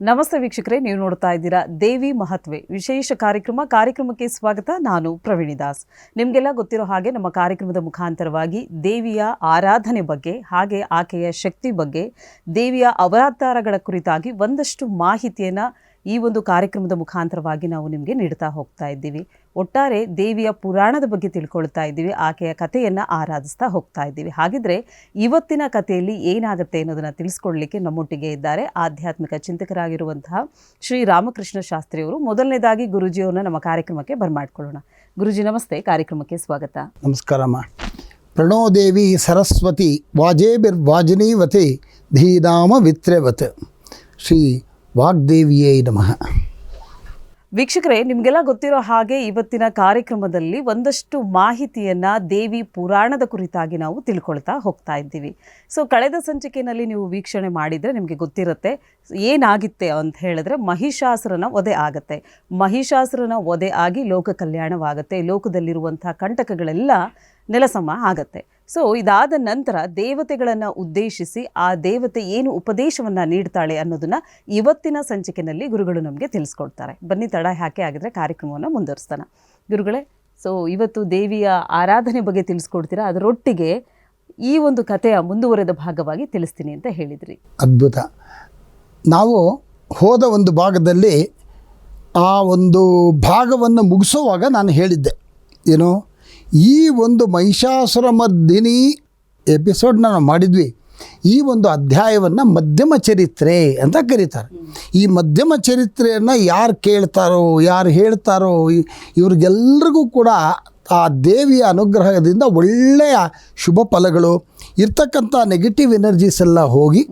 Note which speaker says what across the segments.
Speaker 1: ನಮಸ್ತೆ ವೀಕ್ಷಕರೇ, ನೀವು ನೋಡ್ತಾ ಇದ್ದೀರಾ ದೇವಿ ಮಹತ್ವೆ ವಿಶೇಷ ಕಾರ್ಯಕ್ರಮಕ್ಕೆ ಸ್ವಾಗತ. ನಾನು ಪ್ರವೀಣಿ ದಾಸ್. ನಿಮಗೆಲ್ಲ ಗೊತ್ತಿರೋ ಹಾಗೆ ನಮ್ಮ ಕಾರ್ಯಕ್ರಮದ ಮುಖಾಂತರವಾಗಿ ದೇವಿಯ ಆರಾಧನೆ ಬಗ್ಗೆ, ಹಾಗೆ ಆಕೆಯ ಶಕ್ತಿ ಬಗ್ಗೆ, ದೇವಿಯ ಅವತಾರಗಳ ಕುರಿತಾಗಿ ಒಂದಷ್ಟು ಮಾಹಿತಿಯನ್ನು ಈ ಒಂದು ಕಾರ್ಯಕ್ರಮದ ಮುಖಾಂತರವಾಗಿ ನಾವು ನಿಮಗೆ ನೀಡ್ತಾ ಹೋಗ್ತಾ ಇದ್ದೀವಿ. ಒಟ್ಟಾರೆ ದೇವಿಯ ಪುರಾಣದ ಬಗ್ಗೆ ತಿಳ್ಕೊಳ್ತಾ ಇದ್ದೀವಿ, ಆಕೆಯ ಕಥೆಯನ್ನು ಆರಾಧಿಸ್ತಾ ಹೋಗ್ತಾ ಇದ್ದೀವಿ. ಹಾಗಿದ್ರೆ ಇವತ್ತಿನ ಕಥೆಯಲ್ಲಿ ಏನಾಗುತ್ತೆ ಅನ್ನೋದನ್ನು ತಿಳಿಸ್ಕೊಡ್ಲಿಕ್ಕೆ ನಮ್ಮೊಟ್ಟಿಗೆ ಇದ್ದಾರೆ ಆಧ್ಯಾತ್ಮಿಕ ಚಿಂತಕರಾಗಿರುವಂತಹ ಶ್ರೀ ರಾಮಕೃಷ್ಣ ಶಾಸ್ತ್ರಿಯವರು. ಮೊದಲನೇದಾಗಿ ಗುರುಜಿಯವ್ರನ್ನ ನಮ್ಮ ಕಾರ್ಯಕ್ರಮಕ್ಕೆ ಬರ್ಮಾಡ್ಕೊಳ್ಳೋಣ. ಗುರುಜಿ ನಮಸ್ತೆ, ಕಾರ್ಯಕ್ರಮಕ್ಕೆ ಸ್ವಾಗತ.
Speaker 2: ನಮಸ್ಕಾರಮ್ಮ. ಪ್ರಣೋ ದೇವಿ ಸರಸ್ವತಿ ವಾಜೇಬಿರ್ವಾಜನೀವತಿ ಧೀನಾಮ ವಿತ್ರೆವತ್. ಶ್ರೀ ವಾಗ್ದೇವಿಯೇ ನಮಃ.
Speaker 1: ವೀಕ್ಷಕರೇ, ನಿಮಗೆಲ್ಲ ಗೊತ್ತಿರೋ ಹಾಗೆ ಇವತ್ತಿನ ಕಾರ್ಯಕ್ರಮದಲ್ಲಿ ಒಂದಷ್ಟು ಮಾಹಿತಿಯನ್ನು ದೇವಿ ಪುರಾಣದ ಕುರಿತಾಗಿ ನಾವು ತಿಳ್ಕೊಳ್ತಾ ಹೋಗ್ತಾ ಇದ್ದೀವಿ. ಸೊ ಕಳೆದ ಸಂಚಿಕೆಯಲ್ಲಿ ನೀವು ವೀಕ್ಷಣೆ ಮಾಡಿದರೆ ನಿಮಗೆ ಗೊತ್ತಿರುತ್ತೆ ಏನಾಗುತ್ತೆ ಅಂತ ಹೇಳಿದ್ರೆ, ಮಹಿಷಾಸುರನ ವಧೆ ಆಗುತ್ತೆ. ಮಹಿಷಾಸುರನ ವಧೆ ಆಗಿ ಲೋಕ ಕಲ್ಯಾಣವಾಗುತ್ತೆ, ಲೋಕದಲ್ಲಿರುವಂಥ ಕಂಟಕಗಳೆಲ್ಲ ನೆಲಸಮ ಆಗತ್ತೆ. ಸೊ ಇದಾದ ನಂತರ ದೇವತೆಗಳನ್ನು ಉದ್ದೇಶಿಸಿ ಆ ದೇವತೆ ಏನು ಉಪದೇಶವನ್ನು ನೀಡ್ತಾಳೆ ಅನ್ನೋದನ್ನು ಇವತ್ತಿನ ಸಂಚಿಕೆಯಲ್ಲಿ ಗುರುಗಳು ನಮಗೆ ತಿಳಿಸ್ಕೊಡ್ತಾರೆ. ಬನ್ನಿ ತಡ ಯಾಕೆ ಆಗಿದ್ರೆ ಕಾರ್ಯಕ್ರಮವನ್ನು ಮುಂದುವರಿಸ್ತಾನ. ಗುರುಗಳೇ, ಸೊ ಇವತ್ತು ದೇವಿಯ ಆರಾಧನೆ ಬಗ್ಗೆ ತಿಳಿಸ್ಕೊಡ್ತೀರಾ, ಅದರೊಟ್ಟಿಗೆ ಈ ಒಂದು ಕಥೆಯ ಮುಂದುವರೆದ ಭಾಗವಾಗಿ ತಿಳಿಸ್ತೀನಿ ಅಂತ ಹೇಳಿದ್ರಿ.
Speaker 2: ಅದ್ಭುತ. ನಾವು ಹೋದ ಒಂದು ಭಾಗದಲ್ಲಿ ಆ ಒಂದು ಭಾಗವನ್ನು ಮುಗಿಸುವಾಗ ನಾನು ಹೇಳಿದ್ದೆ ಏನು, ಈ ಒಂದು ಮಹಿಷಾಸುರ ಮರ್ದಿನಿ ಎಪಿಸೋಡ್ನ ನಾವು ಮಾಡಿದ್ವಿ. ಈ ಒಂದು ಅಧ್ಯಾಯವನ್ನು ಮಧ್ಯಮ ಚರಿತ್ರೆ ಅಂತ ಕರೀತಾರೆ. ಈ ಮಧ್ಯಮ ಚರಿತ್ರೆಯನ್ನು ಯಾರು ಕೇಳ್ತಾರೋ, ಯಾರು ಹೇಳ್ತಾರೋ, ಇವ್ರಿಗೆಲ್ರಿಗೂ ಕೂಡ ಆ ದೇವಿಯ ಅನುಗ್ರಹದಿಂದ ಒಳ್ಳೆಯ ಶುಭ ಫಲಗಳು ಇರ್ತಕ್ಕಂಥ ನೆಗೆಟಿವ್ ಎನರ್ಜೀಸ್ ಎಲ್ಲ ಹೋಗಿ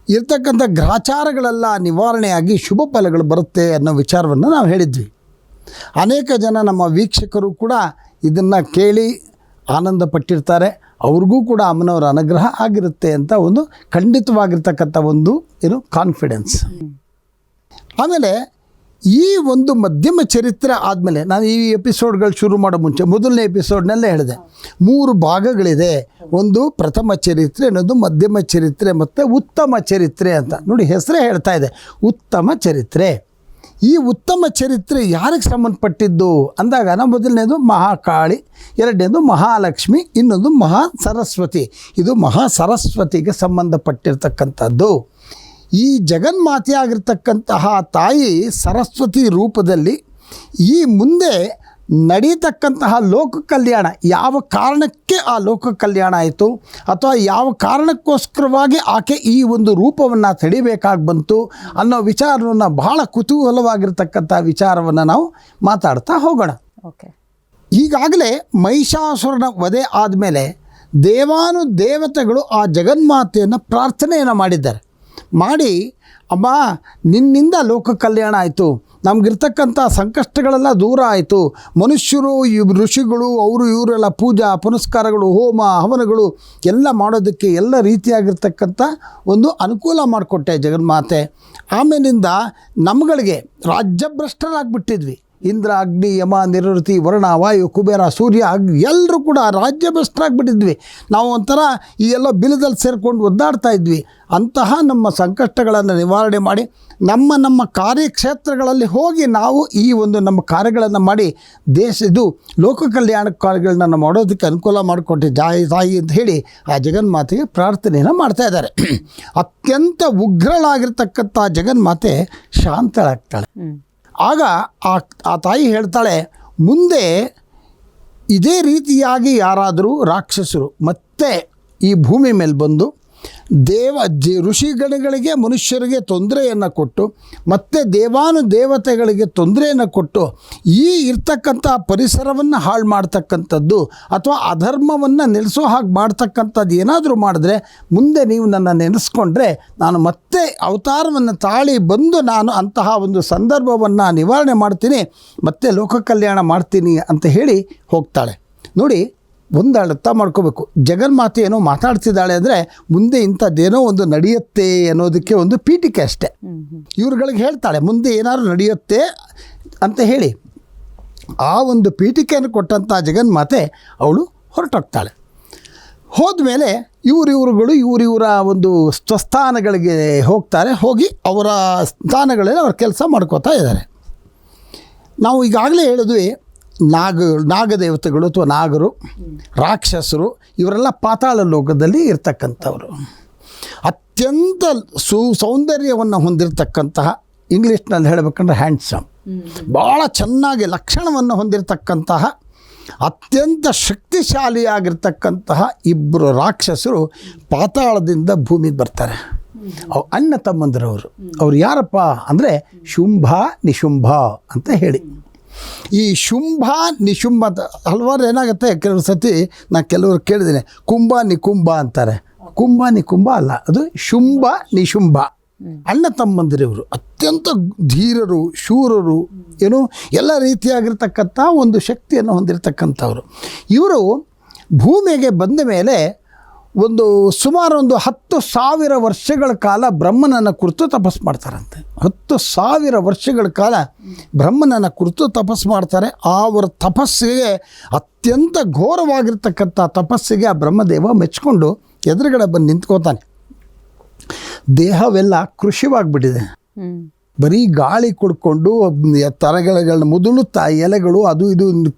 Speaker 2: ಇರ್ತಕ್ಕಂಥ ಗ್ರಹಚಾರಗಳೆಲ್ಲ ನಿವಾರಣೆಯಾಗಿ ಶುಭ ಫಲಗಳು ಬರುತ್ತೆ ಅನ್ನೋ ವಿಚಾರವನ್ನು ನಾವು ಹೇಳಿದ್ವಿ. ಅನೇಕ ಜನ ನಮ್ಮ ವೀಕ್ಷಕರು ಕೂಡ ಇದನ್ನು ಕೇಳಿ ಆನಂದ ಪಟ್ಟಿರ್ತಾರೆ. ಅವ್ರಿಗೂ ಕೂಡ ಅಮ್ಮನವರ ಅನುಗ್ರಹ ಆಗಿರುತ್ತೆ ಅಂತ ಒಂದು ಖಂಡಿತವಾಗಿರ್ತಕ್ಕಂಥ ಒಂದು ಕಾನ್ಫಿಡೆನ್ಸ್. ಆಮೇಲೆ ಈ ಒಂದು ಮಧ್ಯಮ ಚರಿತ್ರೆ ಆದಮೇಲೆ ನಾನು ಈ ಎಪಿಸೋಡ್ಗಳು ಶುರು ಮಾಡೋ ಮುಂಚೆ ಮೊದಲನೇ ಎಪಿಸೋಡ್ನಲ್ಲೇ ಹೇಳಿದೆ 3 ಭಾಗಗಳಿದೆ. ಒಂದು ಪ್ರಥಮ ಚರಿತ್ರೆ, ಇನ್ನೊಂದು ಮಧ್ಯಮ ಚರಿತ್ರೆ ಮತ್ತು ಉತ್ತಮ ಚರಿತ್ರೆ ಅಂತ. ನೋಡಿ, ಹೆಸರೇ ಹೇಳ್ತಾ ಇದೆ ಉತ್ತಮ ಚರಿತ್ರೆ. ಈ ಉತ್ತಮ ಚರಿತ್ರೆ ಯಾರಿಗೆ ಸಂಬಂಧಪಟ್ಟಿದ್ದು ಅಂದಾಗ ನಾವು ಮೊದಲನೇದು ಮಹಾಕಾಳಿ, ಎರಡನೇದು ಮಹಾಲಕ್ಷ್ಮಿ, ಇನ್ನೊಂದು ಮಹಾ ಸರಸ್ವತಿ. ಇದು ಮಹಾ ಸರಸ್ವತಿಗೆ ಸಂಬಂಧಪಟ್ಟಿರ್ತಕ್ಕಂಥದ್ದು. ಈ ಜಗನ್ಮಾತೆ ಆಗಿರ್ತಕ್ಕಂತಹ ತಾಯಿ ಸರಸ್ವತಿ ರೂಪದಲ್ಲಿ ಈ ಮುಂದೆ ನಡೀತಕ್ಕಂತಹ ಲೋಕ ಕಲ್ಯಾಣ, ಯಾವ ಕಾರಣಕ್ಕೆ ಆ ಲೋಕ ಕಲ್ಯಾಣ ಆಯಿತು ಅಥವಾ ಯಾವ ಕಾರಣಕ್ಕೋಸ್ಕರವಾಗಿ ಆಕೆ ಈ ಒಂದು ರೂಪವನ್ನು ತಡಿಬೇಕಾಗಿ ಬಂತು ಅನ್ನೋ ವಿಚಾರವನ್ನು, ಬಹಳ ಕುತೂಹಲವಾಗಿರ್ತಕ್ಕಂಥ ವಿಚಾರವನ್ನು ನಾವು ಮಾತಾಡ್ತಾ ಹೋಗೋಣ. ಈಗಾಗಲೇ ಮಹಿಷಾಸುರನ ವಧೆ ಆದಮೇಲೆ ದೇವಾನುದೇವತೆಗಳು ಆ ಜಗನ್ಮಾತೆಯನ್ನು ಪ್ರಾರ್ಥನೆಯನ್ನು ಮಾಡಿದ್ದಾರೆ. ಮಾಡಿ, ಅಮ್ಮ ನಿನ್ನಿಂದ ಲೋಕ ಕಲ್ಯಾಣ ಆಯಿತು, ನಮಗಿರ್ತಕ್ಕಂಥ ಸಂಕಷ್ಟಗಳೆಲ್ಲ ದೂರ ಆಯಿತು, ಮನುಷ್ಯರು ಋಷಿಗಳು ಅವರು ಇವರೆಲ್ಲ ಪೂಜಾ ಪುನಸ್ಕಾರಗಳು, ಹೋಮ ಹವನಗಳು ಎಲ್ಲ ಮಾಡೋದಕ್ಕೆ ಎಲ್ಲ ರೀತಿಯಾಗಿರ್ತಕ್ಕಂಥ ಒಂದು ಅನುಕೂಲ ಮಾಡಿಕೊಟ್ಟೆ ಜಗನ್ಮಾತೆ. ಆಮೇಲಿಂದ ನಮ್ಗಳಿಗೆ ರಾಜ್ಯಭ್ರಷ್ಟರಾಗಿಬಿಟ್ಟಿದ್ವಿ. ಇಂದ್ರ, ಅಗ್ನಿ, ಯಮ, ನಿವೃತ್ತಿ, ವರುಣ, ವಾಯು, ಕುಬೇರ, ಸೂರ್ಯ ಎಲ್ಲರೂ ಕೂಡ ರಾಜ್ಯಭ್ರಷ್ಟರಾಗಿಬಿಟ್ಟಿದ್ವಿ. ನಾವು ಒಂಥರ ಈ ಎಲ್ಲ ಬಿಲದಲ್ಲಿ ಸೇರಿಕೊಂಡು ಒದ್ದಾಡ್ತಾ ಇದ್ವಿ. ಅಂತಹ ನಮ್ಮ ಸಂಕಷ್ಟಗಳನ್ನು ನಿವಾರಣೆ ಮಾಡಿ ನಮ್ಮ ಕಾರ್ಯಕ್ಷೇತ್ರಗಳಲ್ಲಿ ಹೋಗಿ ನಾವು ಈ ಒಂದು ನಮ್ಮ ಕಾರ್ಯಗಳನ್ನು ಮಾಡಿ ಇದು ಲೋಕ ಕಲ್ಯಾಣ ಕಾರ್ಯಗಳನ್ನ ಮಾಡೋದಕ್ಕೆ ಅನುಕೂಲ ಮಾಡಿಕೊಟ್ಟೆ ತಾಯಿ ಅಂತ ಹೇಳಿ ಆ ಜಗನ್ಮಾತೆಗೆ ಪ್ರಾರ್ಥನೆಯನ್ನು ಮಾಡ್ತಾ ಇದ್ದಾರೆ. ಅತ್ಯಂತ ಉಗ್ರಳಾಗಿರ್ತಕ್ಕಂಥ ಜಗನ್ಮಾತೆ ಶಾಂತಳಾಗ್ತಾಳೆ. ಆಗ ಆ ತಾಯಿ ಹೇಳ್ತಾಳೆ, ಮುಂದೆ ಇದೇ ರೀತಿಯಾಗಿ ಯಾರಾದರೂ ರಾಕ್ಷಸರು ಮತ್ತೆ ಈ ಭೂಮಿ ಮೇಲೆ ಬಂದು ಋಷಿಗಣಗಳಿಗೆ ಮನುಷ್ಯರಿಗೆ ತೊಂದರೆಯನ್ನು ಕೊಟ್ಟು ಮತ್ತು ದೇವಾನುದೇವತೆಗಳಿಗೆ ತೊಂದರೆಯನ್ನು ಕೊಟ್ಟು ಈ ಇರ್ತಕ್ಕಂಥ ಪರಿಸರವನ್ನು ಹಾಳು ಮಾಡ್ತಕ್ಕಂಥದ್ದು ಅಥವಾ ಅಧರ್ಮವನ್ನು ನೆಲೆಸೋ ಹಾಗೆ ಮಾಡ್ತಕ್ಕಂಥದ್ದು ಏನಾದರೂ ಮಾಡಿದ್ರೆ, ಮುಂದೆ ನೀವು ನನ್ನ ನೆನೆಸ್ಕೊಂಡ್ರೆ ನಾನು ಮತ್ತೆ ಅವತಾರವನ್ನು ತಾಳಿ ಬಂದು ನಾನು ಅಂತಹ ಒಂದು ಸಂದರ್ಭವನ್ನು ನಿವಾರಣೆ ಮಾಡ್ತೀನಿ, ಮತ್ತೆ ಲೋಕ ಕಲ್ಯಾಣ ಮಾಡ್ತೀನಿ ಅಂತ ಹೇಳಿ ಹೋಗ್ತಾಳೆ. ನೋಡಿ, ಒಂದು ಅರ್ಥ ಮಾಡ್ಕೋಬೇಕು, ಜಗನ್ಮಾತೆ ಏನೋ ಮಾತಾಡ್ತಿದ್ದಾಳೆ ಅಂದರೆ ಮುಂದೆ ಇಂಥದ್ದೇನೋ ಒಂದು ನಡೆಯುತ್ತೆ ಅನ್ನೋದಕ್ಕೆ ಒಂದು ಪೀಠಿಕೆ ಅಷ್ಟೆ. ಇವ್ರುಗಳಿಗೆ ಹೇಳ್ತಾಳೆ ಮುಂದೆ ಏನಾದ್ರು ನಡೆಯುತ್ತೆ ಅಂತ ಹೇಳಿ. ಆ ಒಂದು ಪೀಠಿಕೆಯನ್ನು ಕೊಟ್ಟಂಥ ಜಗನ್ಮಾತೆ ಅವಳು ಹೊರಟೋಗ್ತಾಳೆ. ಹೋದ್ಮೇಲೆ ಇವರುಗಳು ಇವರ ಒಂದು ಸ್ವಸ್ಥಾನಗಳಿಗೆ ಹೋಗ್ತಾರೆ. ಹೋಗಿ ಅವರ ಸ್ಥಾನಗಳಲ್ಲಿ ಅವ್ರ ಕೆಲಸ ಮಾಡ್ಕೋತಾ ಇದ್ದಾರೆ. ನಾವು ಈಗಾಗಲೇ ಹೇಳಿದ್ವಿ, ನಾಗದೇವತೆಗಳು ಅಥವಾ ನಾಗರು, ರಾಕ್ಷಸರು ಇವರೆಲ್ಲ ಪಾತಾಳ ಲೋಕದಲ್ಲಿ ಇರ್ತಕ್ಕಂಥವ್ರು. ಅತ್ಯಂತ ಸೌಂದರ್ಯವನ್ನು ಹೊಂದಿರತಕ್ಕಂತಹ, ಇಂಗ್ಲೀಷ್ನಲ್ಲಿ ಹೇಳಬೇಕಂದ್ರೆ ಹ್ಯಾಂಡ್ಸಮ್, ಭಾಳ ಚೆನ್ನಾಗಿ ಲಕ್ಷಣವನ್ನು ಹೊಂದಿರತಕ್ಕಂತಹ, ಅತ್ಯಂತ ಶಕ್ತಿಶಾಲಿಯಾಗಿರ್ತಕ್ಕಂತಹ ಇಬ್ಬರು ರಾಕ್ಷಸರು ಪಾತಾಳದಿಂದ ಭೂಮಿಗೆ ಬರ್ತಾರೆ. ಅಣ್ಣ ತಮ್ಮಂದಿರವರು. ಅವ್ರು ಯಾರಪ್ಪ ಅಂದರೆ ಶುಂಭ ನಿಶುಂಭ ಅಂತ ಹೇಳಿ. ಈ ಶುಂಭ ನಿಶುಂಭ ಅಂತ ಹಲವಾರು ಏನಾಗುತ್ತೆ, ಕೆಲವು ಸತಿ ನಾನು ಕೆಲವರು ಕೇಳಿದ್ದೀನಿ, ಕುಂಭ ನಿಕುಂಭ ಅಂತಾರೆ. ಕುಂಭ ನಿಕುಂಭ ಅಲ್ಲ, ಅದು ಶುಂಭ ನಿಶುಂಭ. ಅಣ್ಣ ತಮ್ಮಂದಿರವರು ಅತ್ಯಂತ ಧೀರರು, ಶೂರರು, ಏನು ಎಲ್ಲ ರೀತಿಯಾಗಿರ್ತಕ್ಕಂಥ ಒಂದು ಶಕ್ತಿಯನ್ನು ಹೊಂದಿರತಕ್ಕಂಥವ್ರು. ಇವರು ಭೂಮಿಗೆ ಬಂದ ಮೇಲೆ ಸುಮಾರು 10,000 ವರ್ಷಗಳ ಕಾಲ ಬ್ರಹ್ಮನನ್ನು ಕುರಿತು ತಪಸ್ಸು ಮಾಡ್ತಾರಂತೆ. 10,000 ವರ್ಷಗಳ ಕಾಲ ಬ್ರಹ್ಮನನ್ನು ಕುರಿತು ತಪಸ್ಸು ಮಾಡ್ತಾರೆ. ಅವರ ತಪಸ್ಸಿಗೆ, ಅತ್ಯಂತ ಘೋರವಾಗಿರ್ತಕ್ಕಂಥ ತಪಸ್ಸಿಗೆ ಆ ಬ್ರಹ್ಮದೇವ ಮೆಚ್ಚಿಕೊಂಡು ಎದುರುಗಡೆ ಬಂದು ನಿಂತ್ಕೋತಾನೆ. ದೇಹವೆಲ್ಲ ಕೃಷಿವಾಗಿಬಿಟ್ಟಿದೆ. ಬರೀ ಗಾಳಿ ಕುಡ್ಕೊಂಡು ತರಗಳನ್ನ ಮುದುಳುತ್ತಾ ಎಲೆಗಳು ಅದು ಇದು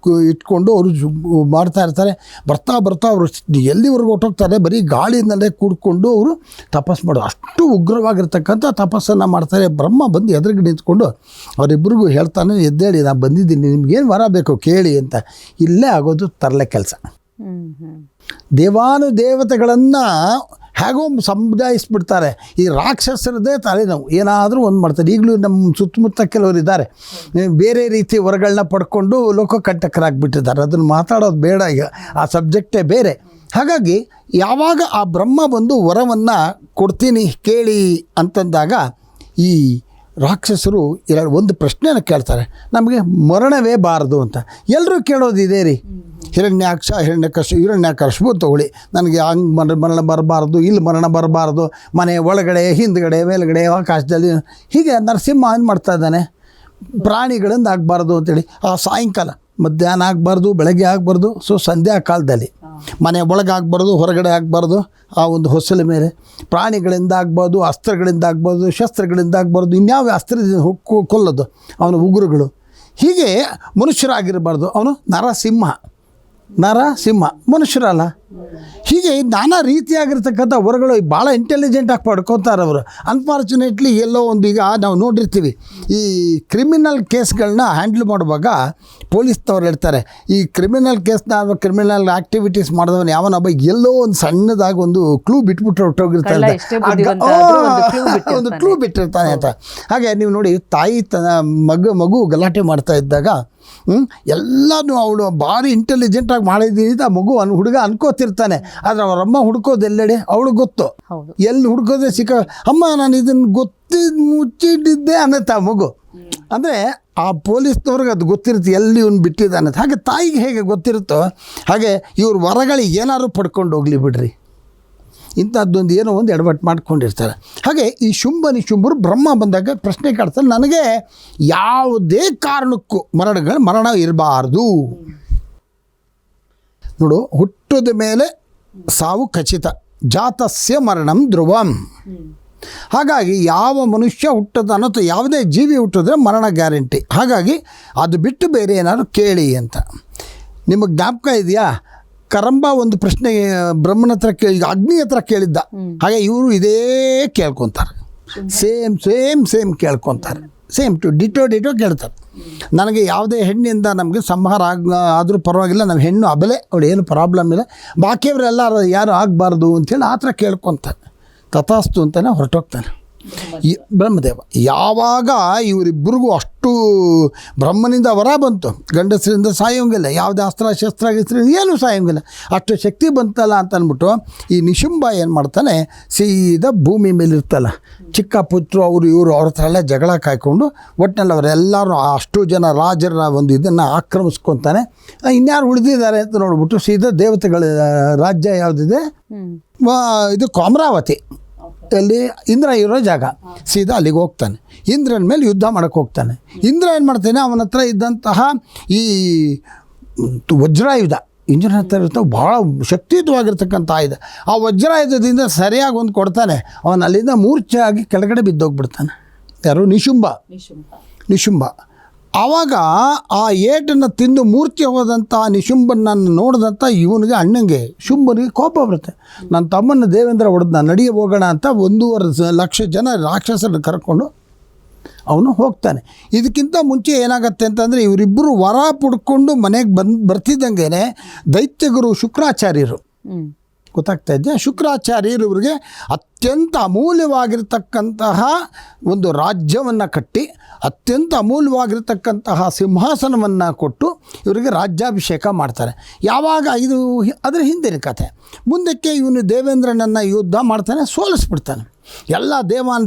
Speaker 2: ಇಟ್ಕೊಂಡು ಅವರು ಮಾಡ್ತಾ ಇರ್ತಾರೆ. ಬರ್ತಾ ಅವರು ಎಲ್ಲಿವರೆಗೂ ಹೊಟ್ಟೋಗ್ತಾರೆ, ಬರೀ ಗಾಳಿನಲ್ಲೇ ಕೂಡ್ಕೊಂಡು ಅವರು ತಪಸ್ಸು ಮಾಡೋದು. ಅಷ್ಟು ಉಗ್ರವಾಗಿರ್ತಕ್ಕಂಥ ತಪಸ್ಸನ್ನು ಮಾಡ್ತಾರೆ. ಬ್ರಹ್ಮ ಬಂದು ಎದುರುಗಡೆ ನಿಂತ್ಕೊಂಡು ಅವರಿಬ್ಬರಿಗೂ ಹೇಳ್ತಾನೆ, ಎದ್ದೇಳಿ, ನಾನು ಬಂದಿದ್ದೀನಿ, ನಿಮ್ಗೇನು ವರ ಬೇಕು ಕೇಳಿ ಅಂತ. ಇಲ್ಲೇ ಆಗೋದು ತರಲೆ ಕೆಲಸ. ದೇವಾನುದೇವತೆಗಳನ್ನು ಹೇಗೋ ಸಮುದಾಯಿಸ್ಬಿಡ್ತಾರೆ. ಈ ರಾಕ್ಷಸರದೇ ತಲೆನೋವು, ಏನಾದರೂ ಒಂದು ಮಾಡ್ತಾರೆ. ಈಗಲೂ ನಮ್ಮ ಸುತ್ತಮುತ್ತ ಕೆಲವರು ಇದ್ದಾರೆ, ಬೇರೆ ರೀತಿ ವರಗಳನ್ನ ಪಡ್ಕೊಂಡು ಲೋಕಕಂಟಕರಾಗಿಬಿಟ್ಟಿದ್ದಾರೆ. ಅದನ್ನು ಮಾತಾಡೋದು ಬೇಡ, ಈಗ ಆ ಸಬ್ಜೆಕ್ಟೇ ಬೇರೆ. ಹಾಗಾಗಿ ಯಾವಾಗ ಆ ಬ್ರಹ್ಮ ಬಂದು ವರವನ್ನು ಕೊಡ್ತೀನಿ ಕೇಳಿ ಅಂತಂದಾಗ ಈ ರಾಕ್ಷಸರು ಒಂದು ಪ್ರಶ್ನೆನ ಕೇಳ್ತಾರೆ, ನಮಗೆ ಮರಣವೇ ಬಾರದು ಅಂತ. ಎಲ್ಲರೂ ಕೇಳೋದು ಇದೇ ರೀ, ಹಿರಣ್ಯಾಕಶಿಪು ತಗೊಳ್ಳಿ, ನನಗೆ ಹಂಗೆ ಮರಣ ಬರಬಾರ್ದು, ಇಲ್ಲಿ ಮರಣ ಬರಬಾರ್ದು, ಮನೆ ಒಳಗಡೆ ಹಿಂದ್ಗಡೆ ಮೇಲ್ಗಡೆ ಆಕಾಶದಲ್ಲಿ, ಹೀಗೆ ನರಸಿಂಹ ಏನು ಮಾಡ್ತಾ ಇದ್ದಾನೆ, ಪ್ರಾಣಿಗಳಿಂದ ಆಗಬಾರ್ದು ಅಂತೇಳಿ. ಆ ಸಾಯಂಕಾಲ ಮಧ್ಯಾಹ್ನ ಆಗಬಾರ್ದು, ಬೆಳಗ್ಗೆ ಆಗಬಾರ್ದು, ಸಂಧ್ಯಾ ಕಾಲದಲ್ಲಿ ಮನೆ ಒಳಗೆ ಆಗಬಾರ್ದು, ಹೊರಗಡೆ ಆಗಬಾರ್ದು, ಆ ಒಂದು ಹೊಸಲ ಮೇಲೆ ಪ್ರಾಣಿಗಳಿಂದ ಆಗ್ಬೋದು, ಅಸ್ತ್ರಗಳಿಂದ ಆಗ್ಬೋದು, ಶಸ್ತ್ರಗಳಿಂದ ಆಗ್ಬಾರ್ದು, ಇನ್ಯಾವ ಅಸ್ತ್ರದಿಂದ ಕೊಲ್ಲೋದು ಅವನ ಉಗುರುಗಳು. ಹೀಗೆ ಮನುಷ್ಯರಾಗಿರಬಾರ್ದು, ಅವನು ನರಸಿಂಹ ಮನುಷ್ಯರಲ್ಲ. ಹೀಗೆ ನಾನಾ ರೀತಿಯಾಗಿರ್ತಕ್ಕಂಥ ವರಗಳು ಭಾಳ ಇಂಟೆಲಿಜೆಂಟಾಗಿ ಪಡ್ಕೊತಾರೆ ಅವರು. ಅನ್ಫಾರ್ಚುನೇಟ್ಲಿ ಎಲ್ಲೋ ಒಂದು, ಈಗ ನಾವು ನೋಡಿರ್ತೀವಿ, ಈ ಕ್ರಿಮಿನಲ್ ಕೇಸ್ಗಳನ್ನ ಹ್ಯಾಂಡ್ಲ್ ಮಾಡುವಾಗ ಪೊಲೀಸ್ನವ್ರು ಹೇಳ್ತಾರೆ, ಈ ಕ್ರಿಮಿನಲ್ ಕೇಸ್ನ ಅಥವಾ ಕ್ರಿಮಿನಲ್ ಆ್ಯಕ್ಟಿವಿಟೀಸ್ ಮಾಡಿದವನು ಯಾವನೊಬ್ಬ ಎಲ್ಲೋ ಒಂದು ಸಣ್ಣದಾಗಿ ಒಂದು ಕ್ಲೂ ಬಿಟ್ಬಿಟ್ಟು ಹೊರಟೋಗಿರ್ತಾರೆ, ಒಂದು ಕ್ಲೂ ಬಿಟ್ಟಿರ್ತಾನೆ ಅಂತ. ಹಾಗೆ ನೀವು ನೋಡಿ, ತಾಯಿ ಮಗು ಗಲಾಟೆ ಮಾಡ್ತಾ ಇದ್ದಾಗ ಎಲ್ಲನೂ ಅವಳು ಭಾರಿ ಇಂಟೆಲಿಜೆಂಟಾಗಿ ಮಾಡಿದ್ದೀನಿ ಅಂತ ಮಗು ಹುಡುಗ ಅನ್ಕೋತಿರ್ತಾನೆ. ಆದರೆ ಅವರಮ್ಮ ಹುಡ್ಕೋದು ಎಲ್ಲೆಡೆ ಅವಳಿಗೆ ಗೊತ್ತು, ಎಲ್ಲಿ ಹುಡ್ಕೋದೆ ಅಮ್ಮ ನಾನು ಇದನ್ನು ಮುಚ್ಚಿಟ್ಟಿದ್ದೆ ಅನ್ನತ್ತ ಮಗು. ಅಂದರೆ ಆ ಪೊಲೀಸ್ನವ್ರಿಗೆ ಅದು ಗೊತ್ತಿರುತ್ತೆ ಎಲ್ಲಿ ಇವನು ಬಿಟ್ಟಿದ್ದಾನೆ. ಹಾಗೆ ತಾಯಿಗೆ ಹೇಗೆ ಗೊತ್ತಿರುತ್ತೋ ಹಾಗೆ ಇವ್ರ ವರಗಳಿಗೆ ಏನಾದ್ರು ಪಡ್ಕೊಂಡು ಹೋಗಲಿ ಬಿಡ್ರಿ, ಇಂಥದ್ದೊಂದು ಏನೋ ಒಂದು ಎಡವಟ್ಟು ಮಾಡ್ಕೊಂಡಿರ್ತಾರೆ. ಹಾಗೆ ಈ ಶುಂಭರು ಬ್ರಹ್ಮ ಬಂದಾಗ ಪ್ರಶ್ನೆ ಕಾಡ್ತಾರೆ, ನನಗೆ ಯಾವುದೇ ಕಾರಣಕ್ಕೂ ಮರಣ ಇರಬಾರ್ದು. ನೋಡು, ಹುಟ್ಟಿದ ಮೇಲೆ ಸಾವು ಖಚಿತ, ಜಾತಸ್ಯ ಮರಣಂ ಧ್ರುವಂ. ಹಾಗಾಗಿ ಯಾವ ಮನುಷ್ಯ ಹುಟ್ಟದಾನೋ ಅಥವಾ ಯಾವುದೇ ಜೀವಿ ಹುಟ್ಟಿದ್ರೆ ಮರಣ ಗ್ಯಾರಂಟಿ. ಹಾಗಾಗಿ ಅದು ಬಿಟ್ಟು ಬೇರೆ ಏನಾದ್ರು ಕೇಳಿ ಅಂತ. ನಿಮಗೆ ಜ್ಞಾಪಕ ಇದೆಯಾ, ಕರಂಬ ಒಂದು ಪ್ರಶ್ನೆ ಬ್ರಹ್ಮನ ಹತ್ರ ಈಗ ಅಗ್ನಿ ಹತ್ರ ಕೇಳಿದ್ದ. ಹಾಗೆ ಇವರು ಇದೇ ಕೇಳ್ಕೊತಾರೆ, ಸೇಮ್ ಕೇಳ್ಕೊತಾರೆ, ಟು ಡಿಟೋ ಕೇಳ್ತಾರೆ. ನನಗೆ ಯಾವುದೇ ಹೆಣ್ಣಿಂದ ನಮಗೆ ಸಂಹಾರ ಆದರೂ ಪರವಾಗಿಲ್ಲ, ನಮ್ಮ ಹೆಣ್ಣು ಅಬಲೆ, ಅವಳು ಏನು ಪ್ರಾಬ್ಲಮ್ ಇಲ್ಲ, ಬಾಕಿಯವರೆಲ್ಲರೂ ಯಾರು ಆಗಬಾರ್ದು ಅಂಥೇಳಿ ಆ ಥರ ಕೇಳ್ಕೊತಾನೆ. ತಥಾಸ್ತು ಅಂತಾನೆ ಹೊರಟೋಗ್ತಾನೆ ಈ ಬ್ರಹ್ಮದೇವ. ಯಾವಾಗ ಇವರಿಬ್ಬರಿಗೂ ಅಷ್ಟು ಬ್ರಹ್ಮನಿಂದ ವರ ಬಂತು, ಗಂಡಸರಿಂದ ಸಾಯೋಂಗಿಲ್ಲ, ಯಾವುದೇ ಅಸ್ತ್ರ ಏನೂ ಸಾಯೋಂಗಿಲ್ಲ, ಅಷ್ಟು ಶಕ್ತಿ ಬಂತಲ್ಲ ಅಂತ ಅಂದ್ಬಿಟ್ಟು ಈ ನಿಶುಂಭ ಏನು ಮಾಡ್ತಾನೆ, ಸೀದಾ ಭೂಮಿ ಮೇಲೆ ಇರ್ತಲ್ಲ, ಚಿಕ್ಕ ಪುತ್ರರು ಇವರು ಅವ್ರ ಹತ್ರ ಎಲ್ಲ ಜಗಳ ಕಾಯ್ಕೊಂಡು ಒಟ್ಟಿನಲ್ಲಿ ಅವರೆಲ್ಲರೂ ಅಷ್ಟು ಜನ ರಾಜರ ಒಂದು ಇದನ್ನು ಆಕ್ರಮಿಸ್ಕೊತಾನೆ. ಇನ್ಯಾರು ಉಳಿದಿದ್ದಾರೆ ಅಂತ ನೋಡ್ಬಿಟ್ಟು ಸೀದಾ ದೇವತೆಗಳ ರಾಜ್ಯ ಯಾವುದಿದೆ, ಇದು ಅಮರಾವತಿ, ಅಲ್ಲಿ ಇಂದ್ರ ಇರೋ ಜಾಗ, ಸೀದಾ ಅಲ್ಲಿಗೆ ಹೋಗ್ತಾನೆ. ಇಂದ್ರನ ಮೇಲೆ ಯುದ್ಧ ಮಾಡೋಕ್ಕೆ ಹೋಗ್ತಾನೆ. ಇಂದ್ರ ಏನು ಮಾಡ್ತಾನೆ, ಅವನ ಹತ್ರ ಇದ್ದಂತಹ ಈ ವಜ್ರಾಯುಧ ಇಂದ್ರನ ಇರ್ತಾವೆ, ಭಾಳ ಶಕ್ತಿಯುತವಾಗಿರ್ತಕ್ಕಂಥ ಆಯುಧ. ಆ ವಜ್ರಾಯುಧದಿಂದ ಸರಿಯಾಗಿ ಒಂದು ಕೊಡ್ತಾನೆ, ಅವನು ಅಲ್ಲಿಂದ ಮೂರ್ಛೆ ಆಗಿ ಕೆಳಗಡೆ ಬಿದ್ದೋಗ್ಬಿಡ್ತಾನೆ. ಯಾರು? ನಿಶುಂಭ. ಆವಾಗ ಆ ಏಟನ್ನು ತಿಂದು ಮೂರ್ಛೆ ಹೋದಂಥ ನಿಶುಂಭನನ್ನು ನೋಡಿದಂಥ ಇವನಿಗೆ ಅಣ್ಣಂಗೆ ಶುಂಭನಿಗೆ ಕೋಪ ಬರುತ್ತೆ. ನನ್ನ ತಮ್ಮನ ದೇವೇಂದ್ರ ಹೊಡೆದ, ನಡಿಗೆ ಹೋಗೋಣ ಅಂತ 1.5 ಲಕ್ಷ ಜನ ರಾಕ್ಷಸರನ್ನು ಕರ್ಕೊಂಡು ಅವನು ಹೋಗ್ತಾನೆ. ಇದಕ್ಕಿಂತ ಮುಂಚೆ ಏನಾಗತ್ತೆ ಅಂತಂದರೆ, ಇವರಿಬ್ಬರು ವರ ಪುಡ್ಕೊಂಡು ಮನೆಗೆ ಬರ್ತಿದ್ದಂಗೆ ದೈತ್ಯಗುರು ಶುಕ್ರಾಚಾರ್ಯರು, ಗೊತ್ತಾಗ್ತಾ ಇದೆಯಾ? ಶುಕ್ರಾಚಾರ್ಯರು ಇವರಿಗೆ ಅತ್ಯಂತ ಅಮೂಲ್ಯವಾಗಿರ್ತಕ್ಕಂತಹ ಒಂದು ರಾಜ್ಯವನ್ನು ಕಟ್ಟಿ, ಅತ್ಯಂತ ಅಮೂಲ್ಯವಾಗಿರ್ತಕ್ಕಂತಹ ಸಿಂಹಾಸನವನ್ನು ಕೊಟ್ಟು ಇವರಿಗೆ ರಾಜ್ಯಾಭಿಷೇಕ ಮಾಡ್ತಾರೆ. ಯಾವಾಗ ಇದು ಅದರ ಹಿಂದಿನ ಕಥೆ. ಮುಂದಕ್ಕೆ ಇವನು ದೇವೇಂದ್ರನನ್ನು ಯುದ್ಧ ಮಾಡ್ತಾನೆ, ಸೋಲಿಸ್ಬಿಡ್ತಾನೆ. ಎಲ್ಲ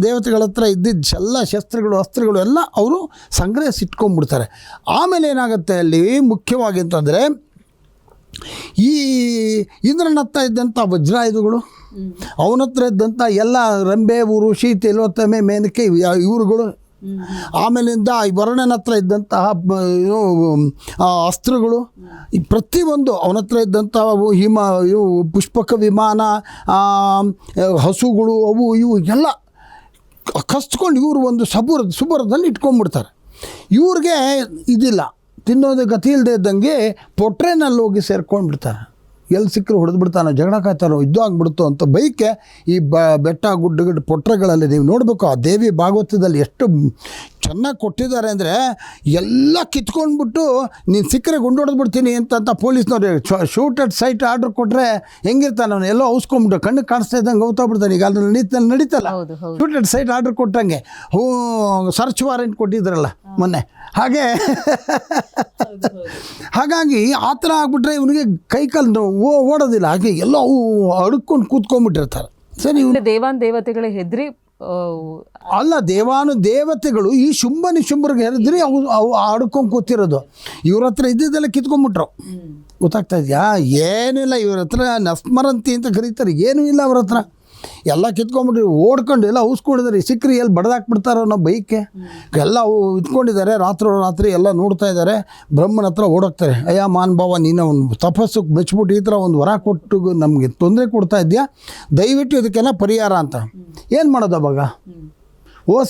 Speaker 2: ದೇವತೆಗಳ ಹತ್ರ ಇದ್ದಿದ್ದ ಎಲ್ಲ ಶಸ್ತ್ರಗಳು ಅಸ್ತ್ರಗಳು ಎಲ್ಲ ಅವರು ಸಂಗ್ರಹಿಸಿಟ್ಕೊಂಡ್ಬಿಡ್ತಾರೆ. ಆಮೇಲೆ ಏನಾಗುತ್ತೆ ಅಲ್ಲಿ ಮುಖ್ಯವಾಗಿ ಅಂತಂದರೆ, ಈ ಇಂದ್ರನ ಹತ್ರ ಇದ್ದಂಥ ವಜ್ರಾಯುಧಗಳು, ಅವನ ಹತ್ರ ಇದ್ದಂಥ ಎಲ್ಲ ರಂಬೆ, ಋಷಿ, ತಿಲೋತ್ತಮೆ, ಮೇನಕೆ ಇವರುಗಳು, ಆಮೇಲಿಂದ ಈ ವರ್ಣನ ಹತ್ರ ಇದ್ದಂತಹ ಅಸ್ತ್ರಗಳು, ಈ ಪ್ರತಿಯೊಂದು ಅವನ ಹತ್ರ ಇದ್ದಂಥ ಇವು ಪುಷ್ಪಕ ವಿಮಾನ, ಹಸುಗಳು, ಅವು ಇವು ಎಲ್ಲ ಕಸ್ಕೊಂಡು ಇವರು ಒಂದು ಸುಬರದಲ್ಲಿ ಇಟ್ಕೊಂಡ್ಬಿಡ್ತಾರೆ. ಇವ್ರಿಗೆ ಇದಿಲ್ಲ, ತಿನ್ನೋದು ಗತಿ ಇಲ್ಲದೆ ಇದ್ದಂಗೆ ಪೊಟ್ರೆನಲ್ಲಿ ಹೋಗಿ ಸೇರ್ಕೊಂಡ್ಬಿಡ್ತಾರೆ. ಎಲ್ಲಿ ಸಿಕ್ಕರು ಹೊಡೆದು ಬಿಡ್ತಾನೋ, ಜಗಳ ಕಾಯ್ತಾನೋ, ಯುದ್ಧ ಆಗಿಬಿಡ್ತು ಅಂತ ಬೈಕೆ ಈ ಬೆಟ್ಟ ಗುಡ್ಡ ಪೊಟ್ರೆಗಳಲ್ಲಿ ನೀವು ನೋಡಬೇಕು. ಆ ದೇವಿ ಭಾಗವತದಲ್ಲಿ ಎಷ್ಟು ಚೆನ್ನಾಗಿ ಕೊಟ್ಟಿದ್ದಾರೆ ಅಂದರೆ, ಎಲ್ಲ ಕಿತ್ಕೊಂಡ್ಬಿಟ್ಟು ನೀನು ಸಿಕ್ಕರೆ ಗುಂಡು ಹೊಡೆದ್ಬಿಡ್ತೀನಿ ಅಂತ ಪೊಲೀಸ್ನವ್ರು ಶೂಟ್ ಅಟ್ ಸೈಟ್ ಆರ್ಡ್ರ್ ಕೊಟ್ಟರೆ ಹೆಂಗಿರ್ತಾನೆ ಅವನು, ಎಲ್ಲೋ ಔಸ್ಕೊಂಡ್ಬಿಟ್ಟು ಕಣ್ಣಿಗೆ ಕಾಣಿಸ್ತಾ ಇದ್ದಂಗೆ ಔತಾಗ್ಬಿಡ್ತಾನೆ. ಈಗ ಅಲ್ಲಿ ನಡೀತಲ್ಲ ಶೂಟ್ ಅಟ್ ಸೈಟ್ ಆರ್ಡ್ರ್ ಕೊಟ್ಟಂಗೆ, ಸರ್ಚ್ ವಾರೆಂಟ್ ಕೊಟ್ಟಿದ್ರಲ್ಲ ಮೊನ್ನೆ, ಹಾಗಾಗಿ ಆ ಥರ ಆಗ್ಬಿಟ್ರೆ ಇವನಿಗೆ ಕೈಕಾಲು ಓಡೋದಿಲ್ಲ. ಹಾಗೆ ಎಲ್ಲ ಅವು ಅಡ್ಕೊಂಡು ಕೂತ್ಕೊಂಡ್ಬಿಟ್ಟಿರ್ತಾರೆ. ಸರಿ, ಇವನು
Speaker 1: ದೇವತೆಗಳೇ ಹೆದ್ರಿ
Speaker 2: ಅಲ್ಲ, ದೇವತೆಗಳು ಈ ಶುಂಭ ನಿಶುಂಭರಿಗೆ ಹೆದ್ರಿ ಅವು ಆಡ್ಕೊಂಡು ಕೂತಿರೋದು. ಇವ್ರ ಹತ್ರ ಇದ್ದಿದ್ದೆಲ್ಲ ಕಿತ್ಕೊಂಡ್ಬಿಟ್ರು. ಗೊತ್ತಾಗ್ತಾ ಇದೆಯಾ? ಏನಿಲ್ಲ ಇವ್ರ ಹತ್ರ, ನಸ್ಮರಂತಿ ಅಂತ ಕರೀತಾರೆ, ಏನೂ ಇಲ್ಲ ಅವ್ರ ಹತ್ರ. ಎಲ್ಲ ಕಿತ್ಕೊಂಡ್ಬಿಟ್ರಿ, ಓಡ್ಕೊಂಡು ಎಲ್ಲ ಔಸ್ಕೊಂಡಿದ್ದಾರೆ. ಸಿಕ್ಕರಿ ಎಲ್ಲಿ ಬಡ್ದಾಕ್ಬಿಡ್ತಾರೋ ಅನ್ನೋ ಬೈಕೆ ಎಲ್ಲ ಇಟ್ಕೊಂಡಿದ್ದಾರೆ. ರಾತ್ರಿ ಎಲ್ಲ ನೋಡ್ತಾ ಇದ್ದಾರೆ. ಬ್ರಹ್ಮನ ಹತ್ರ ಓಡೋಗ್ತಾರೆ. ಅಯ್ಯ ಮಾನ್ಭಾವ, ನೀನು ಒಂದು ತಪಸ್ಸು ಮೆಚ್ಬಿಟ್ಟು ಈ ಥರ ಒಂದು ವರ ಕೊಟ್ಟು ನಮಗೆ ತೊಂದರೆ ಕೊಡ್ತಾ ಇದೆಯಾ, ದಯವಿಟ್ಟು ಇದಕ್ಕೆಲ್ಲ ಪರಿಹಾರ ಅಂತ. ಏನು ಮಾಡೋದು ಅವಾಗ?